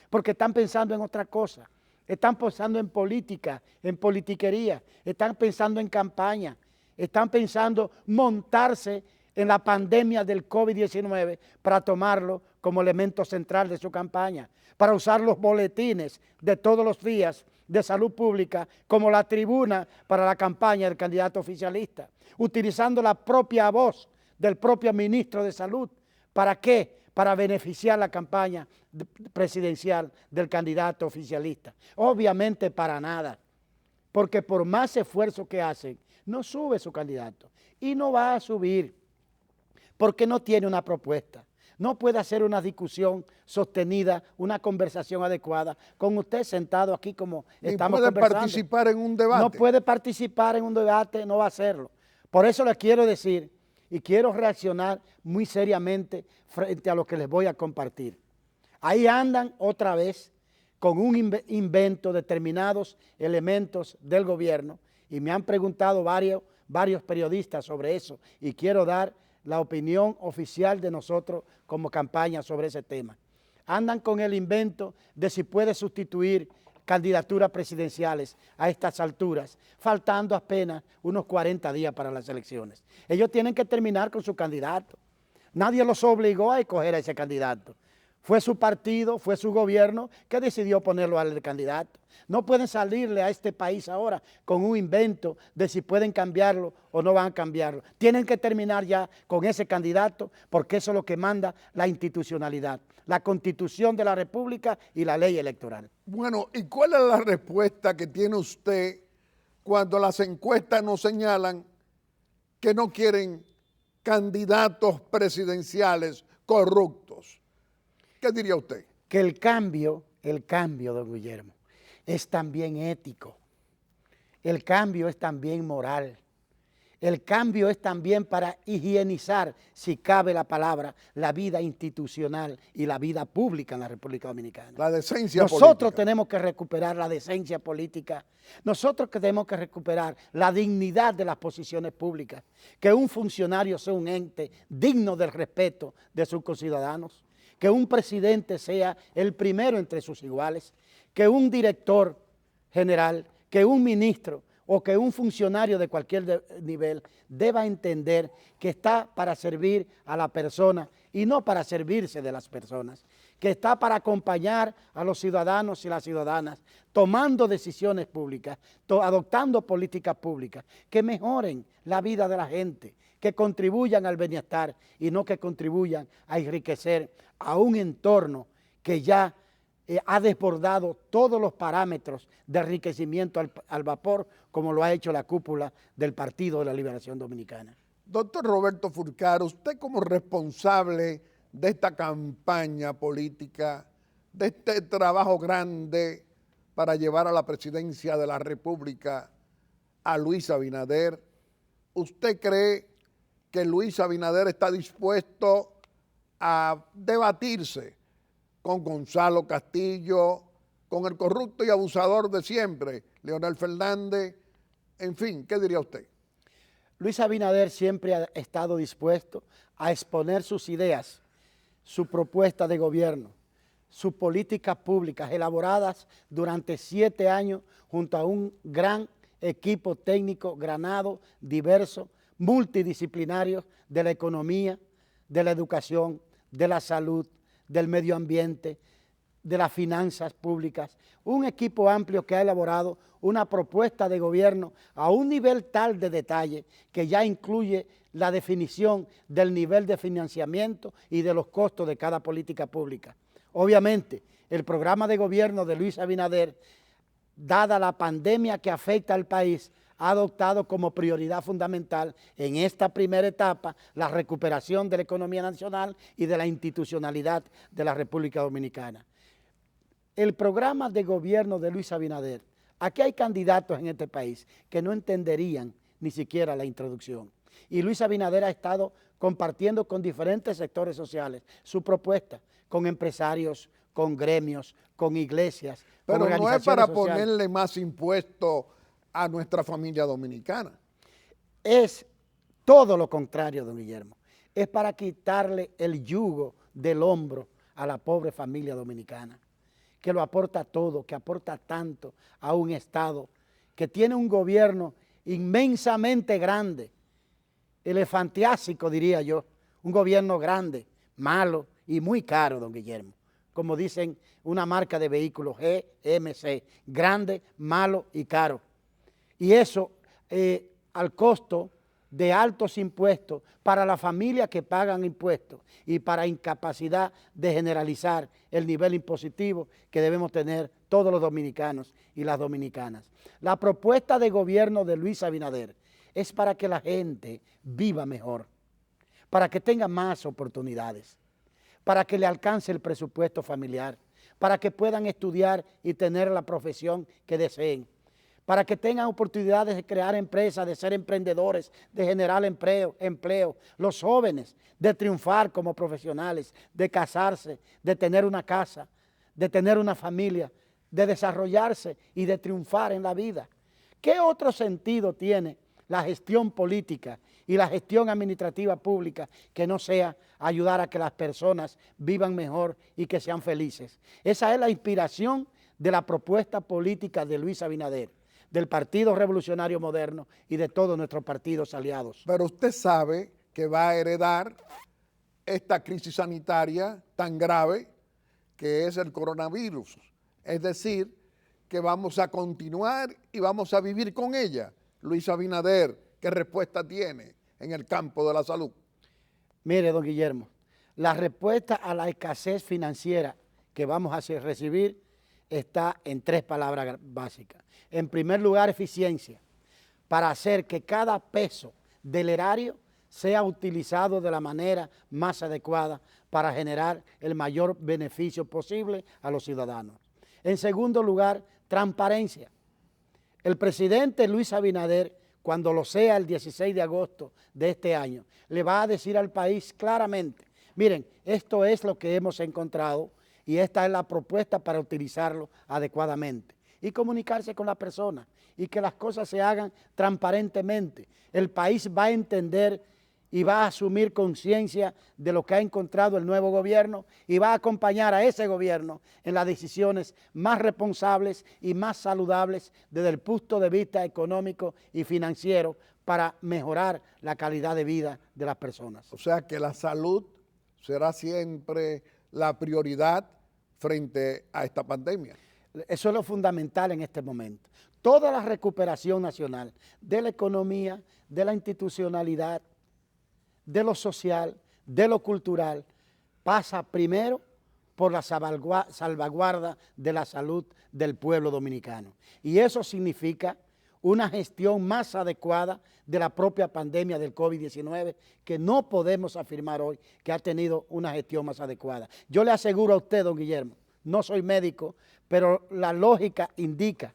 porque están pensando en otra cosa. Están pensando en política, en politiquería, están pensando en campaña, están pensando montarse en la pandemia del COVID-19 para tomarlo como elemento central de su campaña, para usar los boletines de todos los días de salud pública como la tribuna para la campaña del candidato oficialista, utilizando la propia voz del propio ministro de Salud. ¿Para qué? Para beneficiar la campaña presidencial del candidato oficialista. Obviamente para nada, porque por más esfuerzo que hacen, no sube su candidato y no va a subir porque no tiene una propuesta. No puede hacer una discusión sostenida, una conversación adecuada con usted sentado aquí como estamos conversando. ¿No puede participar en un debate? No puede participar en un debate, no va a hacerlo. Por eso le quiero decir y quiero reaccionar muy seriamente frente a lo que les voy a compartir. Ahí andan otra vez con un invento determinados elementos del gobierno, y me han preguntado varios periodistas sobre eso, y quiero dar la opinión oficial de nosotros como campaña sobre ese tema. Andan con el invento de si puede sustituir candidaturas presidenciales a estas alturas, faltando apenas unos 40 días para las elecciones. Ellos tienen que terminar con su candidato. Nadie los obligó a escoger a ese candidato. Fue su partido, fue su gobierno que decidió ponerlo al candidato. No pueden salirle a este país ahora con un invento de si pueden cambiarlo o no van a cambiarlo. Tienen que terminar ya con ese candidato, porque eso es lo que manda la institucionalidad, la Constitución de la República y la ley electoral. Bueno, ¿y cuál es la respuesta que tiene usted cuando las encuestas nos señalan que no quieren candidatos presidenciales corruptos? ¿Qué diría usted? Que el cambio, don Guillermo, es también ético. El cambio es también moral. El cambio es también para higienizar, si cabe la palabra, la vida institucional y la vida pública en la República Dominicana. La decencia política. Nosotros tenemos que recuperar la decencia política. Nosotros tenemos que recuperar la dignidad de las posiciones públicas. Que un funcionario sea un ente digno del respeto de sus conciudadanos. Que un presidente sea el primero entre sus iguales. Que un director general, que un ministro o que un funcionario de cualquier nivel deba entender que está para servir a la persona y no para servirse de las personas, que está para acompañar a los ciudadanos y las ciudadanas, tomando decisiones públicas, adoptando políticas públicas que mejoren la vida de la gente, que contribuyan al bienestar y no que contribuyan a enriquecer a un entorno que ya ha desbordado todos los parámetros de enriquecimiento al vapor, como lo ha hecho la cúpula del Partido de la Liberación Dominicana. Doctor Roberto Furcaro, usted como responsable de esta campaña política, de este trabajo grande para llevar a la presidencia de la República a Luis Abinader, ¿usted cree que Luis Abinader está dispuesto a debatirse con Gonzalo Castillo, con el corrupto y abusador de siempre, Leonel Fernández? En fin, ¿qué diría usted? Luis Abinader siempre ha estado dispuesto a exponer sus ideas, su propuesta de gobierno, sus políticas públicas elaboradas durante 7 años junto a un gran equipo técnico granado, diverso, multidisciplinario de la economía, de la educación, de la salud, del medio ambiente, de las finanzas públicas, un equipo amplio que ha elaborado una propuesta de gobierno a un nivel tal de detalle que ya incluye la definición del nivel de financiamiento y de los costos de cada política pública. Obviamente, el programa de gobierno de Luis Abinader, dada la pandemia que afecta al país, ha adoptado como prioridad fundamental en esta primera etapa la recuperación de la economía nacional y de la institucionalidad de la República Dominicana. El programa de gobierno de Luis Abinader, aquí hay candidatos en este país que no entenderían ni siquiera la introducción. Y Luis Abinader ha estado compartiendo con diferentes sectores sociales su propuesta, con empresarios, con gremios, con iglesias, pero con no es organizaciones para sociales. ponerle más impuestos a nuestra familia dominicana. Es todo lo contrario, don Guillermo. Es para quitarle el yugo del hombro a la pobre familia dominicana, que lo aporta todo, que aporta tanto a un Estado, que tiene un gobierno inmensamente grande, elefantiásico diría yo, un gobierno grande, malo y muy caro, don Guillermo. Como dicen una marca de vehículos, GMC, grande, malo y caro. Y eso al costo de altos impuestos para las familias que pagan impuestos y para incapacidad de generalizar el nivel impositivo que debemos tener todos los dominicanos y las dominicanas. La propuesta de gobierno de Luis Abinader es para que la gente viva mejor, para que tenga más oportunidades, para que le alcance el presupuesto familiar, para que puedan estudiar y tener la profesión que deseen, para que tengan oportunidades de crear empresas, de ser emprendedores, de generar empleo, los jóvenes de triunfar como profesionales, de casarse, de tener una casa, de tener una familia, de desarrollarse y de triunfar en la vida. ¿Qué otro sentido tiene la gestión política y la gestión administrativa pública que no sea ayudar a que las personas vivan mejor y que sean felices? Esa es la inspiración de la propuesta política de Luis Abinader, del Partido Revolucionario Moderno y de todos nuestros partidos aliados. Pero usted sabe que va a heredar esta crisis sanitaria tan grave que es el coronavirus. Es decir, que vamos a continuar y vamos a vivir con ella. Luis Abinader, ¿qué respuesta tiene en el campo de la salud? Mire, don Guillermo, la respuesta a la escasez financiera que vamos a recibir está en 3 palabras básicas. En primer lugar, eficiencia, para hacer que cada peso del erario sea utilizado de la manera más adecuada para generar el mayor beneficio posible a los ciudadanos. En segundo lugar, transparencia. El presidente Luis Abinader, cuando lo sea el 16 de agosto de este año, le va a decir al país claramente, miren, esto es lo que hemos encontrado y esta es la propuesta para utilizarlo adecuadamente. Y comunicarse con la persona y que las cosas se hagan transparentemente. El país va a entender y va a asumir conciencia de lo que ha encontrado el nuevo gobierno y va a acompañar a ese gobierno en las decisiones más responsables y más saludables desde el punto de vista económico y financiero para mejorar la calidad de vida de las personas. O sea que la salud será siempre la prioridad frente a esta pandemia. Eso es lo fundamental en este momento. Toda la recuperación nacional de la economía, de la institucionalidad, de lo social, de lo cultural, pasa primero por la salvaguarda de la salud del pueblo dominicano. Y eso significa una gestión más adecuada de la propia pandemia del COVID-19, que no podemos afirmar hoy que ha tenido una gestión más adecuada. Yo le aseguro a usted, don Guillermo, no soy médico, pero la lógica indica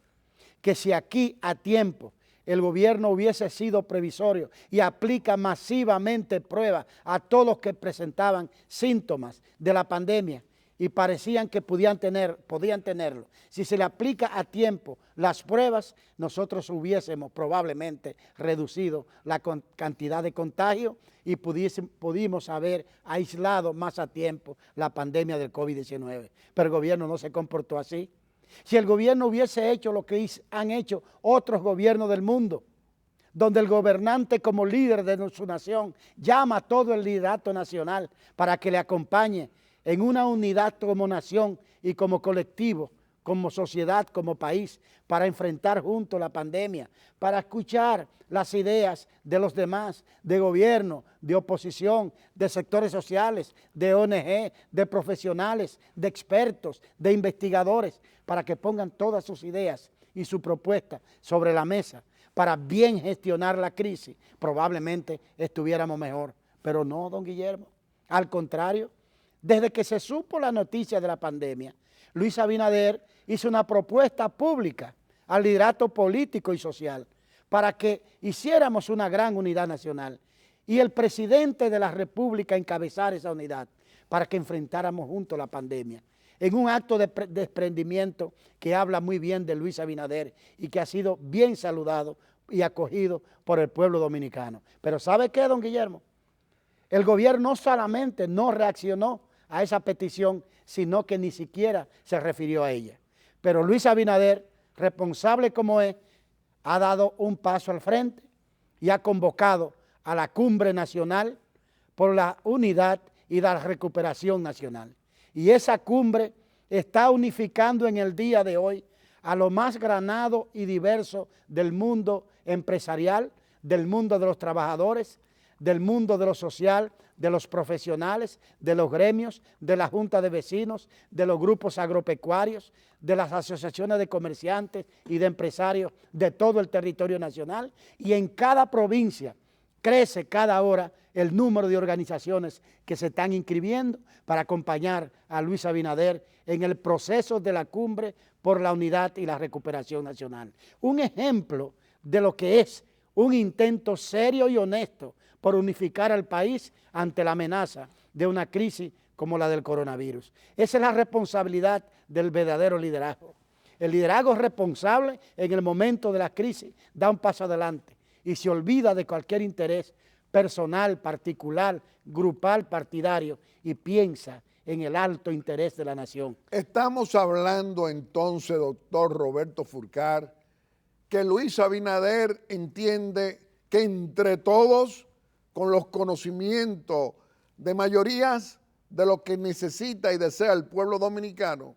que si aquí a tiempo el gobierno hubiese sido previsorio y aplica masivamente pruebas a todos los que presentaban síntomas de la pandemia y parecían que podían tenerlo. Si se le aplica a tiempo las pruebas, nosotros hubiésemos probablemente reducido la cantidad de contagio y pudimos haber aislado más a tiempo la pandemia del COVID-19. Pero el gobierno no se comportó así. Si el gobierno hubiese hecho lo que han hecho otros gobiernos del mundo, donde el gobernante como líder de su nación llama a todo el liderato nacional para que le acompañe en una unidad como nación y como colectivo, como sociedad, como país, para enfrentar juntos la pandemia, para escuchar las ideas de los demás, de gobierno, de oposición, de sectores sociales, de ONG, de profesionales, de expertos, de investigadores, para que pongan todas sus ideas y su propuesta sobre la mesa, para bien gestionar la crisis, probablemente estuviéramos mejor. Pero no, don Guillermo. Al contrario, desde que se supo la noticia de la pandemia, Luis Abinader hizo una propuesta pública al liderato político y social para que hiciéramos una gran unidad nacional y el presidente de la República encabezara esa unidad para que enfrentáramos juntos la pandemia, en un acto de desprendimiento que habla muy bien de Luis Abinader y que ha sido bien saludado y acogido por el pueblo dominicano. Pero ¿sabe qué, don Guillermo? El gobierno no solamente no reaccionó a esa petición, sino que ni siquiera se refirió a ella. Pero Luis Abinader, responsable como es, ha dado un paso al frente y ha convocado a la cumbre nacional por la unidad y la recuperación nacional. Y esa cumbre está unificando en el día de hoy a lo más granado y diverso del mundo empresarial, del mundo de los trabajadores, del mundo de lo social, de los profesionales, de los gremios, de la Junta de Vecinos, de los grupos agropecuarios, de las asociaciones de comerciantes y de empresarios de todo el territorio nacional. Y en cada provincia crece cada hora el número de organizaciones que se están inscribiendo para acompañar a Luis Abinader en el proceso de la cumbre por la unidad y la recuperación nacional. Un ejemplo de lo que es un intento serio y honesto por unificar al país ante la amenaza de una crisis como la del coronavirus. Esa es la responsabilidad del verdadero liderazgo. El liderazgo responsable en el momento de la crisis da un paso adelante y se olvida de cualquier interés personal, particular, grupal, partidario y piensa en el alto interés de la nación. Estamos hablando entonces, doctor Roberto Furcar, que Luis Abinader entiende que entre todos, con los conocimientos de mayorías de lo que necesita y desea el pueblo dominicano,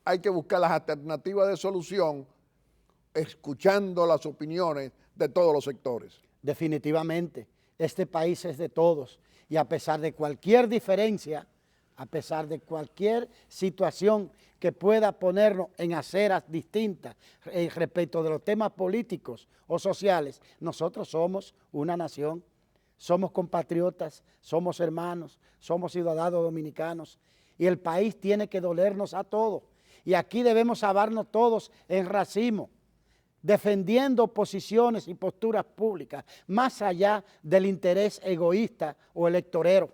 hay que buscar las alternativas de solución escuchando las opiniones de todos los sectores. Definitivamente, este país es de todos y a pesar de cualquier diferencia, a pesar de cualquier situación que pueda ponernos en aceras distintas respecto de los temas políticos o sociales, nosotros somos una nación, somos compatriotas, somos hermanos, somos ciudadanos dominicanos y el país tiene que dolernos a todos. Y aquí debemos amarnos todos en racimo, defendiendo posiciones y posturas públicas, más allá del interés egoísta o electorero.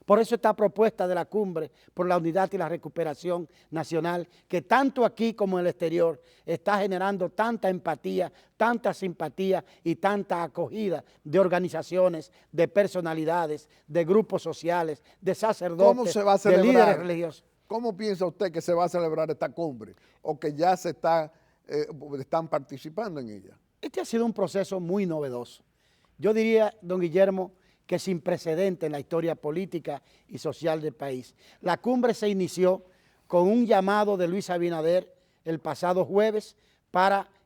Por eso esta propuesta de la cumbre por la unidad y la recuperación nacional, que tanto aquí como en el exterior está generando tanta empatía, tanta simpatía y tanta acogida de organizaciones, de personalidades, de grupos sociales, de sacerdotes, ¿Cómo se va a celebrar? De líderes religiosos. ¿Cómo piensa usted que se va a celebrar esta cumbre o que ya se están participando en ella? Este ha sido un proceso muy novedoso. Yo diría, don Guillermo, que sin precedente en la historia política y social del país. La cumbre se inició con un llamado de Luis Abinader el pasado jueves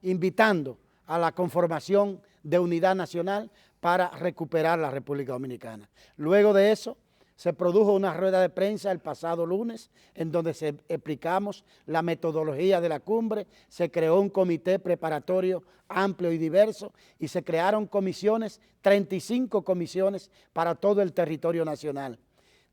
invitando a la conformación de unidad nacional para recuperar la República Dominicana. Luego de eso, se produjo una rueda de prensa el pasado lunes en donde se explicamos la metodología de la cumbre, se creó un comité preparatorio amplio y diverso y se crearon comisiones, 35 comisiones para todo el territorio nacional.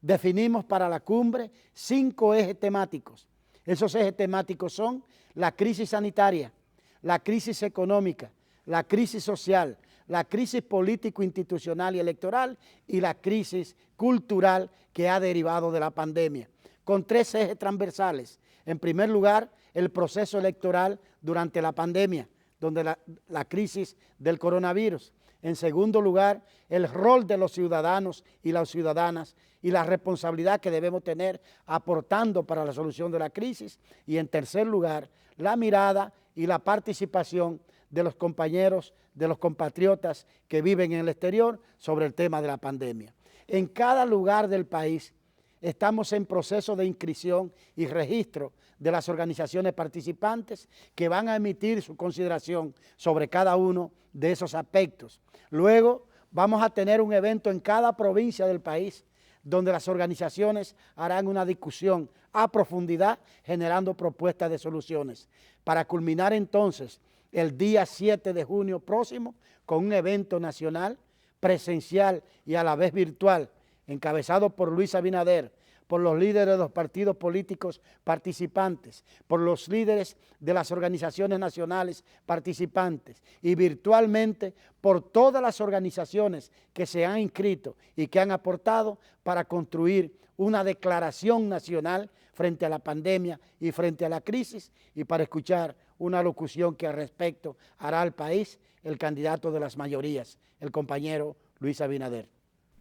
Definimos para la cumbre 5 ejes temáticos. Esos ejes temáticos son la crisis sanitaria, la crisis económica, la crisis social, la crisis político-institucional y electoral y la crisis cultural que ha derivado de la pandemia, con 3 ejes transversales. En primer lugar, el proceso electoral durante la pandemia, donde la crisis del coronavirus. En segundo lugar, el rol de los ciudadanos y las ciudadanas y la responsabilidad que debemos tener aportando para la solución de la crisis. Y en tercer lugar, la mirada y la participación de los compañeros, de los compatriotas que viven en el exterior sobre el tema de la pandemia. En cada lugar del país estamos en proceso de inscripción y registro de las organizaciones participantes que van a emitir su consideración sobre cada uno de esos aspectos. Luego vamos a tener un evento en cada provincia del país donde las organizaciones harán una discusión a profundidad generando propuestas de soluciones para culminar entonces el día 7 de junio próximo con un evento nacional, presencial y a la vez virtual, encabezado por Luis Abinader, por los líderes de los partidos políticos participantes, por los líderes de las organizaciones nacionales participantes y virtualmente por todas las organizaciones que se han inscrito y que han aportado para construir una declaración nacional frente a la pandemia y frente a la crisis y para escuchar una locución que al respecto hará al país el candidato de las mayorías, el compañero Luis Abinader.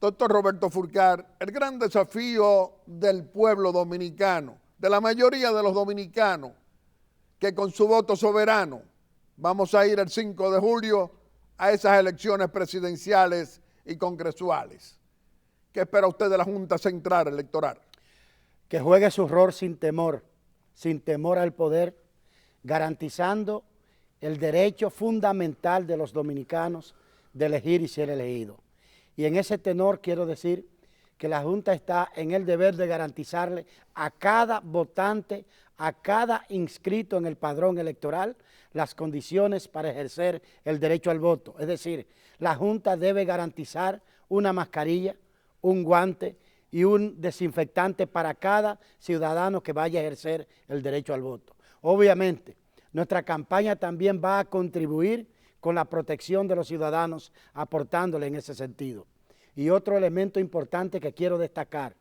Doctor Roberto Furcar, el gran desafío del pueblo dominicano, de la mayoría de los dominicanos, que con su voto soberano vamos a ir el 5 de julio a esas elecciones presidenciales y congresuales. ¿Qué espera usted de la Junta Central Electoral? Que juegue su rol sin temor al poder, garantizando el derecho fundamental de los dominicanos de elegir y ser elegidos. Y en ese tenor quiero decir que la Junta está en el deber de garantizarle a cada votante, a cada inscrito en el padrón electoral, las condiciones para ejercer el derecho al voto. Es decir, la Junta debe garantizar una mascarilla, un guante y un desinfectante para cada ciudadano que vaya a ejercer el derecho al voto. Obviamente, nuestra campaña también va a contribuir con la protección de los ciudadanos, aportándole en ese sentido. Y otro elemento importante que quiero destacar,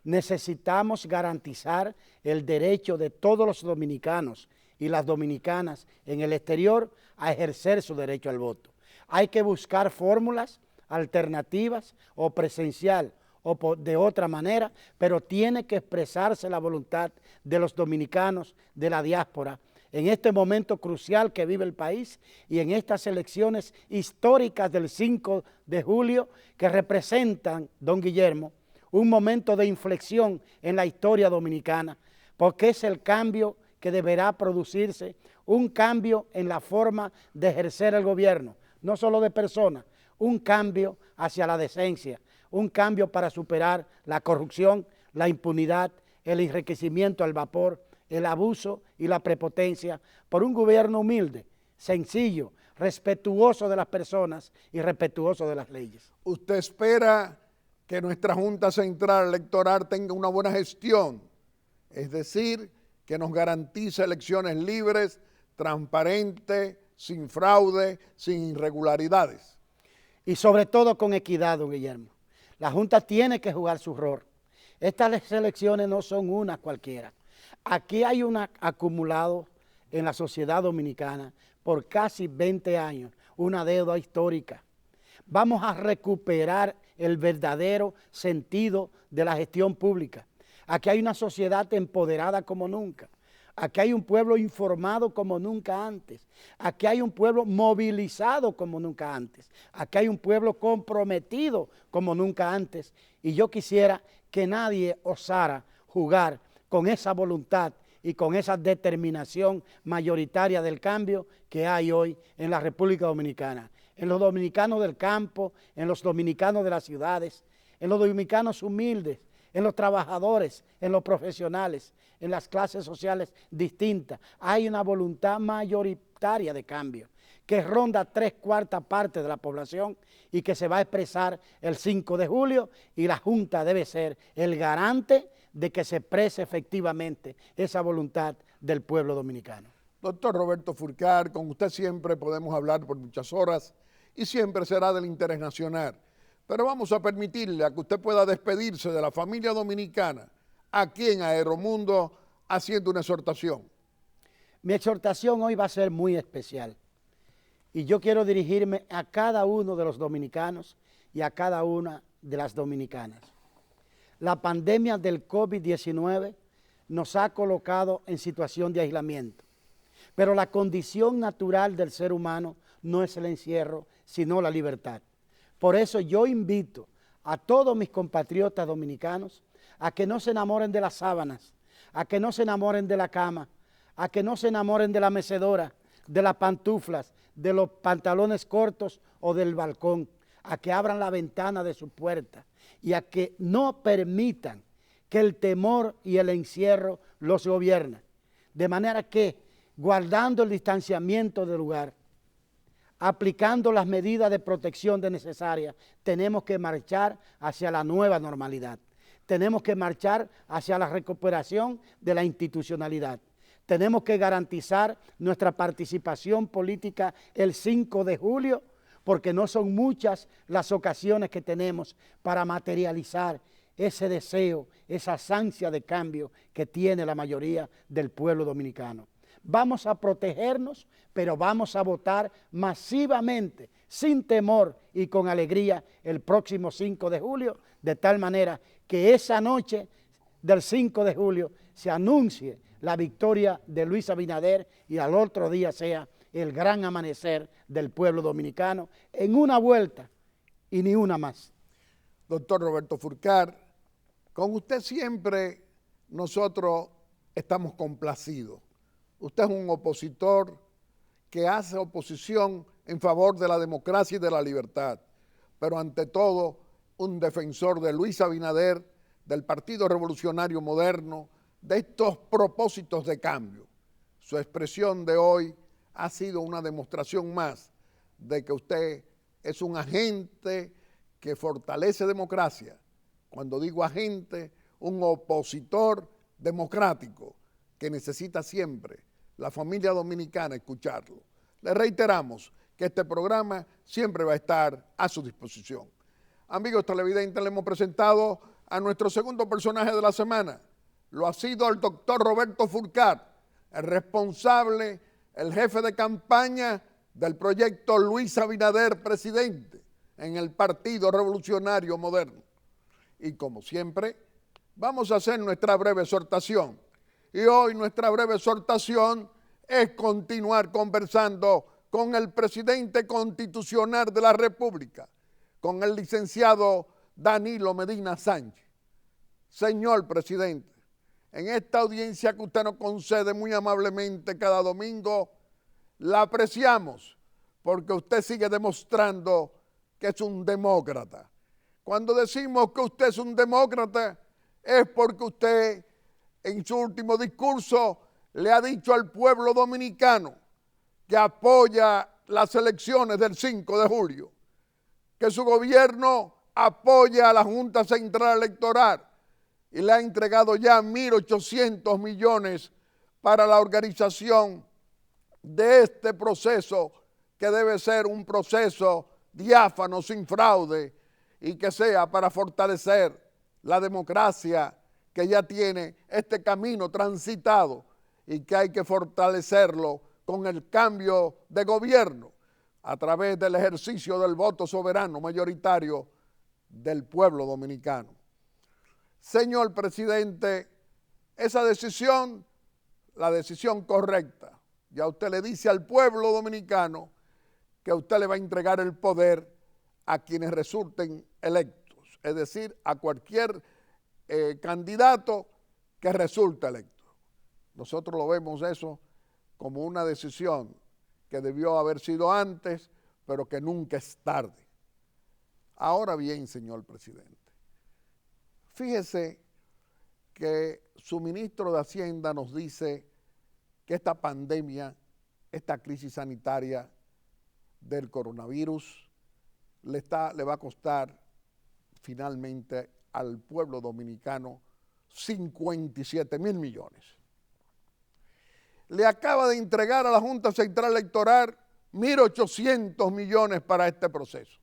necesitamos garantizar el derecho de todos los dominicanos y las dominicanas en el exterior a ejercer su derecho al voto. Hay que buscar fórmulas alternativas o presencial o de otra manera, pero tiene que expresarse la voluntad de los dominicanos de la diáspora en este momento crucial que vive el país y en estas elecciones históricas del 5 de julio que representan, don Guillermo, un momento de inflexión en la historia dominicana, porque es el cambio que deberá producirse, un cambio en la forma de ejercer el gobierno, no solo de personas, un cambio hacia la decencia, un cambio para superar la corrupción, la impunidad, el enriquecimiento al vapor, el abuso y la prepotencia por un gobierno humilde, sencillo, respetuoso de las personas y respetuoso de las leyes. ¿Usted espera que nuestra Junta Central Electoral tenga una buena gestión? Es decir, que nos garantice elecciones libres, transparentes, sin fraude, sin irregularidades. Y sobre todo con equidad, don Guillermo. La Junta tiene que jugar su rol. Estas elecciones no son unas cualquiera. Aquí hay un acumulado en la sociedad dominicana por casi 20 años, una deuda histórica. Vamos a recuperar el verdadero sentido de la gestión pública. Aquí hay una sociedad empoderada como nunca. Aquí hay un pueblo informado como nunca antes. Aquí hay un pueblo movilizado como nunca antes. Aquí hay un pueblo comprometido como nunca antes. Y yo quisiera que nadie osara jugar con esa voluntad y con esa determinación mayoritaria del cambio que hay hoy en la República Dominicana. En los dominicanos del campo, en los dominicanos de las ciudades, en los dominicanos humildes, en los trabajadores, en los profesionales, en las clases sociales distintas. Hay una voluntad mayoritaria de cambio que ronda 3/4 partes de la población y que se va a expresar el 5 de julio y la Junta debe ser el garante de que se exprese efectivamente esa voluntad del pueblo dominicano. Doctor Roberto Furcar, con usted siempre podemos hablar por muchas horas y siempre será del interés nacional. Pero vamos a permitirle a que usted pueda despedirse de la familia dominicana aquí en Aeromundo haciendo una exhortación. Mi exhortación hoy va a ser muy especial y yo quiero dirigirme a cada uno de los dominicanos y a cada una de las dominicanas. La pandemia del COVID-19 nos ha colocado en situación de aislamiento, pero la condición natural del ser humano no es el encierro, sino la libertad. Por eso yo invito a todos mis compatriotas dominicanos a que no se enamoren de las sábanas, a que no se enamoren de la cama, a que no se enamoren de la mecedora, de las pantuflas, de los pantalones cortos o del balcón, a que abran la ventana de su puerta y a que no permitan que el temor y el encierro los gobiernen. De manera que guardando el distanciamiento del lugar, aplicando las medidas de protección necesarias, tenemos que marchar hacia la nueva normalidad. Tenemos que marchar hacia la recuperación de la institucionalidad. Tenemos que garantizar nuestra participación política el 5 de julio, porque no son muchas las ocasiones que tenemos para materializar ese deseo, esa ansia de cambio que tiene la mayoría del pueblo dominicano. Vamos a protegernos, pero vamos a votar masivamente, sin temor y con alegría el próximo 5 de julio, de tal manera que esa noche del 5 de julio se anuncie la victoria de Luis Abinader y al otro día sea el gran amanecer del pueblo dominicano en una vuelta y ni una más. Doctor Roberto Furcar, con usted siempre nosotros estamos complacidos. Usted es un opositor que hace oposición en favor de la democracia y de la libertad, pero ante todo un defensor de Luis Abinader, del Partido Revolucionario Moderno, de estos propósitos de cambio. Su expresión de hoy ha sido una demostración más de que usted es un agente que fortalece democracia. Cuando digo agente, un opositor democrático que necesita siempre la familia dominicana escucharlo. Le reiteramos que este programa siempre va a estar a su disposición. Amigos televidentes, le hemos presentado a nuestro segundo personaje de la semana. Lo ha sido el doctor Roberto Furcar, el responsable, el jefe de campaña del proyecto Luis Abinader presidente en el Partido Revolucionario Moderno. Y como siempre, vamos a hacer nuestra breve exhortación. Y hoy nuestra breve exhortación es continuar conversando con el presidente constitucional de la República, con el licenciado Danilo Medina Sánchez. Señor presidente, en esta audiencia que usted nos concede muy amablemente cada domingo, la apreciamos porque usted sigue demostrando que es un demócrata. Cuando decimos que usted es un demócrata, es porque usted en su último discurso le ha dicho al pueblo dominicano que apoya las elecciones del 5 de julio, que su gobierno apoya a la Junta Central Electoral y le ha entregado ya 1.800 millones para la organización de este proceso que debe ser un proceso diáfano, sin fraude, y que sea para fortalecer la democracia que ya tiene este camino transitado y que hay que fortalecerlo con el cambio de gobierno a través del ejercicio del voto soberano mayoritario del pueblo dominicano. Señor presidente, esa decisión, la decisión correcta, ya usted le dice al pueblo dominicano que usted le va a entregar el poder a quienes resulten electos, es decir, a cualquier candidato que resulte electo. Nosotros lo vemos eso como una decisión que debió haber sido antes, pero que nunca es tarde. Ahora bien, señor presidente, fíjese que su ministro de Hacienda nos dice que esta pandemia, esta crisis sanitaria del coronavirus le va a costar finalmente al pueblo dominicano 57.000 millones. Le acaba de entregar a la Junta Central Electoral 1.800 millones para este proceso.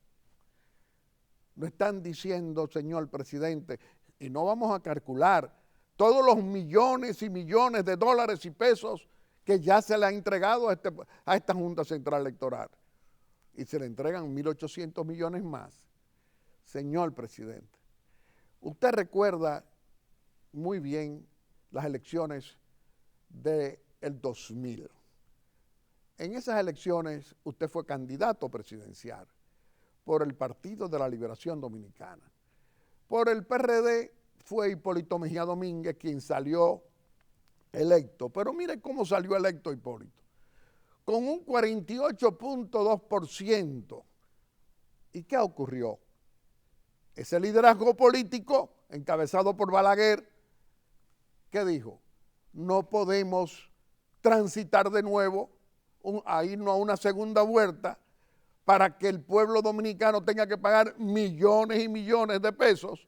Lo están diciendo, señor presidente, y no vamos a calcular todos los millones y millones de dólares y pesos que ya se le ha entregado a esta Junta Central Electoral. Y se le entregan 1.800 millones más. Señor presidente, usted recuerda muy bien las elecciones del 2000. En esas elecciones usted fue candidato presidencial por el Partido de la Liberación Dominicana. Por el PRD fue Hipólito Mejía Domínguez quien salió electo. Pero mire cómo salió electo Hipólito. Con un 48.2%. ¿Y qué ocurrió? Ese liderazgo político, encabezado por Balaguer, ¿qué dijo? No podemos transitar de nuevo, a irnos a una segunda vuelta, para que el pueblo dominicano tenga que pagar millones y millones de pesos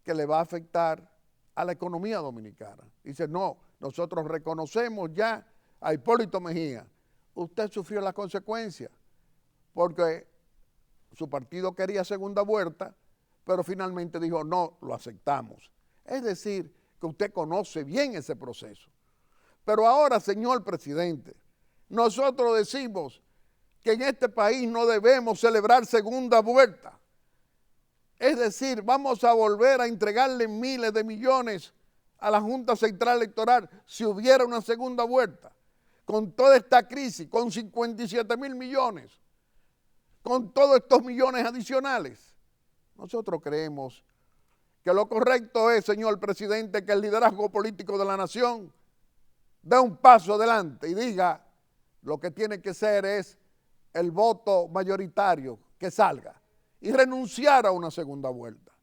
que le va a afectar a la economía dominicana. Dice, no, nosotros reconocemos ya a Hipólito Mejía. Usted sufrió las consecuencias porque su partido quería segunda vuelta, pero finalmente dijo, no, lo aceptamos. Es decir, que usted conoce bien ese proceso. Pero ahora, señor presidente, nosotros decimos que en este país no debemos celebrar segunda vuelta. Es decir, vamos a volver a entregarle miles de millones a la Junta Central Electoral si hubiera una segunda vuelta. Con toda esta crisis, con 57,000 millones, con todos estos millones adicionales. Nosotros creemos que lo correcto es, señor presidente, que el liderazgo político de la nación dé un paso adelante y diga lo que tiene que ser es el voto mayoritario que salga y renunciar a una segunda vuelta.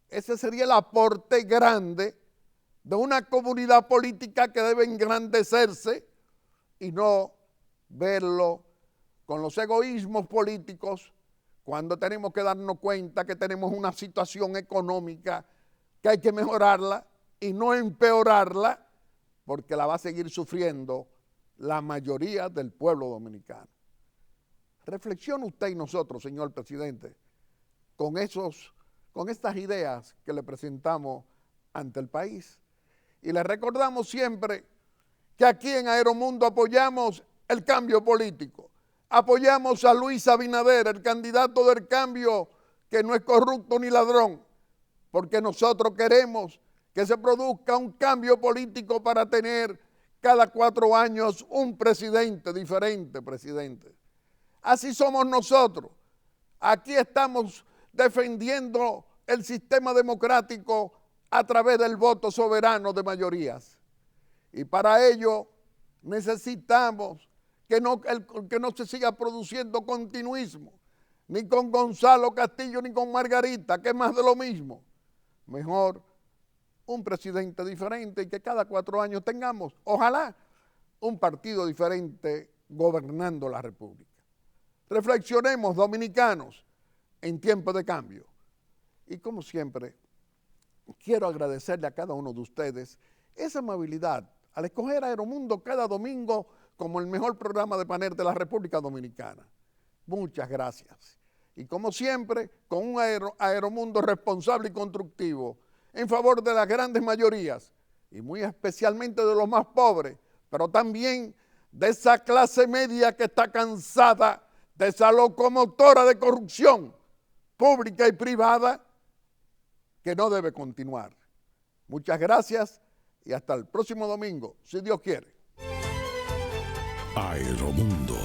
Ese sería el aporte grande de una comunidad política que debe engrandecerse y no verlo con los egoísmos políticos cuando tenemos que darnos cuenta que tenemos una situación económica que hay que mejorarla y no empeorarla porque la va a seguir sufriendo la mayoría del pueblo dominicano. Reflexione usted y nosotros, señor presidente, con estas ideas que le presentamos ante el país. Y le recordamos siempre que aquí en Aeromundo apoyamos el cambio político. Apoyamos a Luis Abinader, el candidato del cambio que no es corrupto ni ladrón, porque nosotros queremos que se produzca un cambio político para tener cada 4 años un presidente diferente, presidente. Así somos nosotros. Aquí estamos defendiendo el sistema democrático a través del voto soberano de mayorías. Y para ello necesitamos que no se siga produciendo continuismo, ni con Gonzalo Castillo ni con Margarita, que es más de lo mismo. Mejor un presidente diferente y que cada 4 años tengamos, ojalá, un partido diferente gobernando la República. Reflexionemos, dominicanos, en tiempo de cambio. Y como siempre, quiero agradecerle a cada uno de ustedes esa amabilidad al escoger Aeromundo cada domingo como el mejor programa de panel de la República Dominicana. Muchas gracias. Y como siempre, con un Aeromundo responsable y constructivo en favor de las grandes mayorías y muy especialmente de los más pobres, pero también de esa clase media que está cansada de esa locomotora de corrupción pública y privada que no debe continuar. Muchas gracias y hasta el próximo domingo, si Dios quiere. Aeromundo.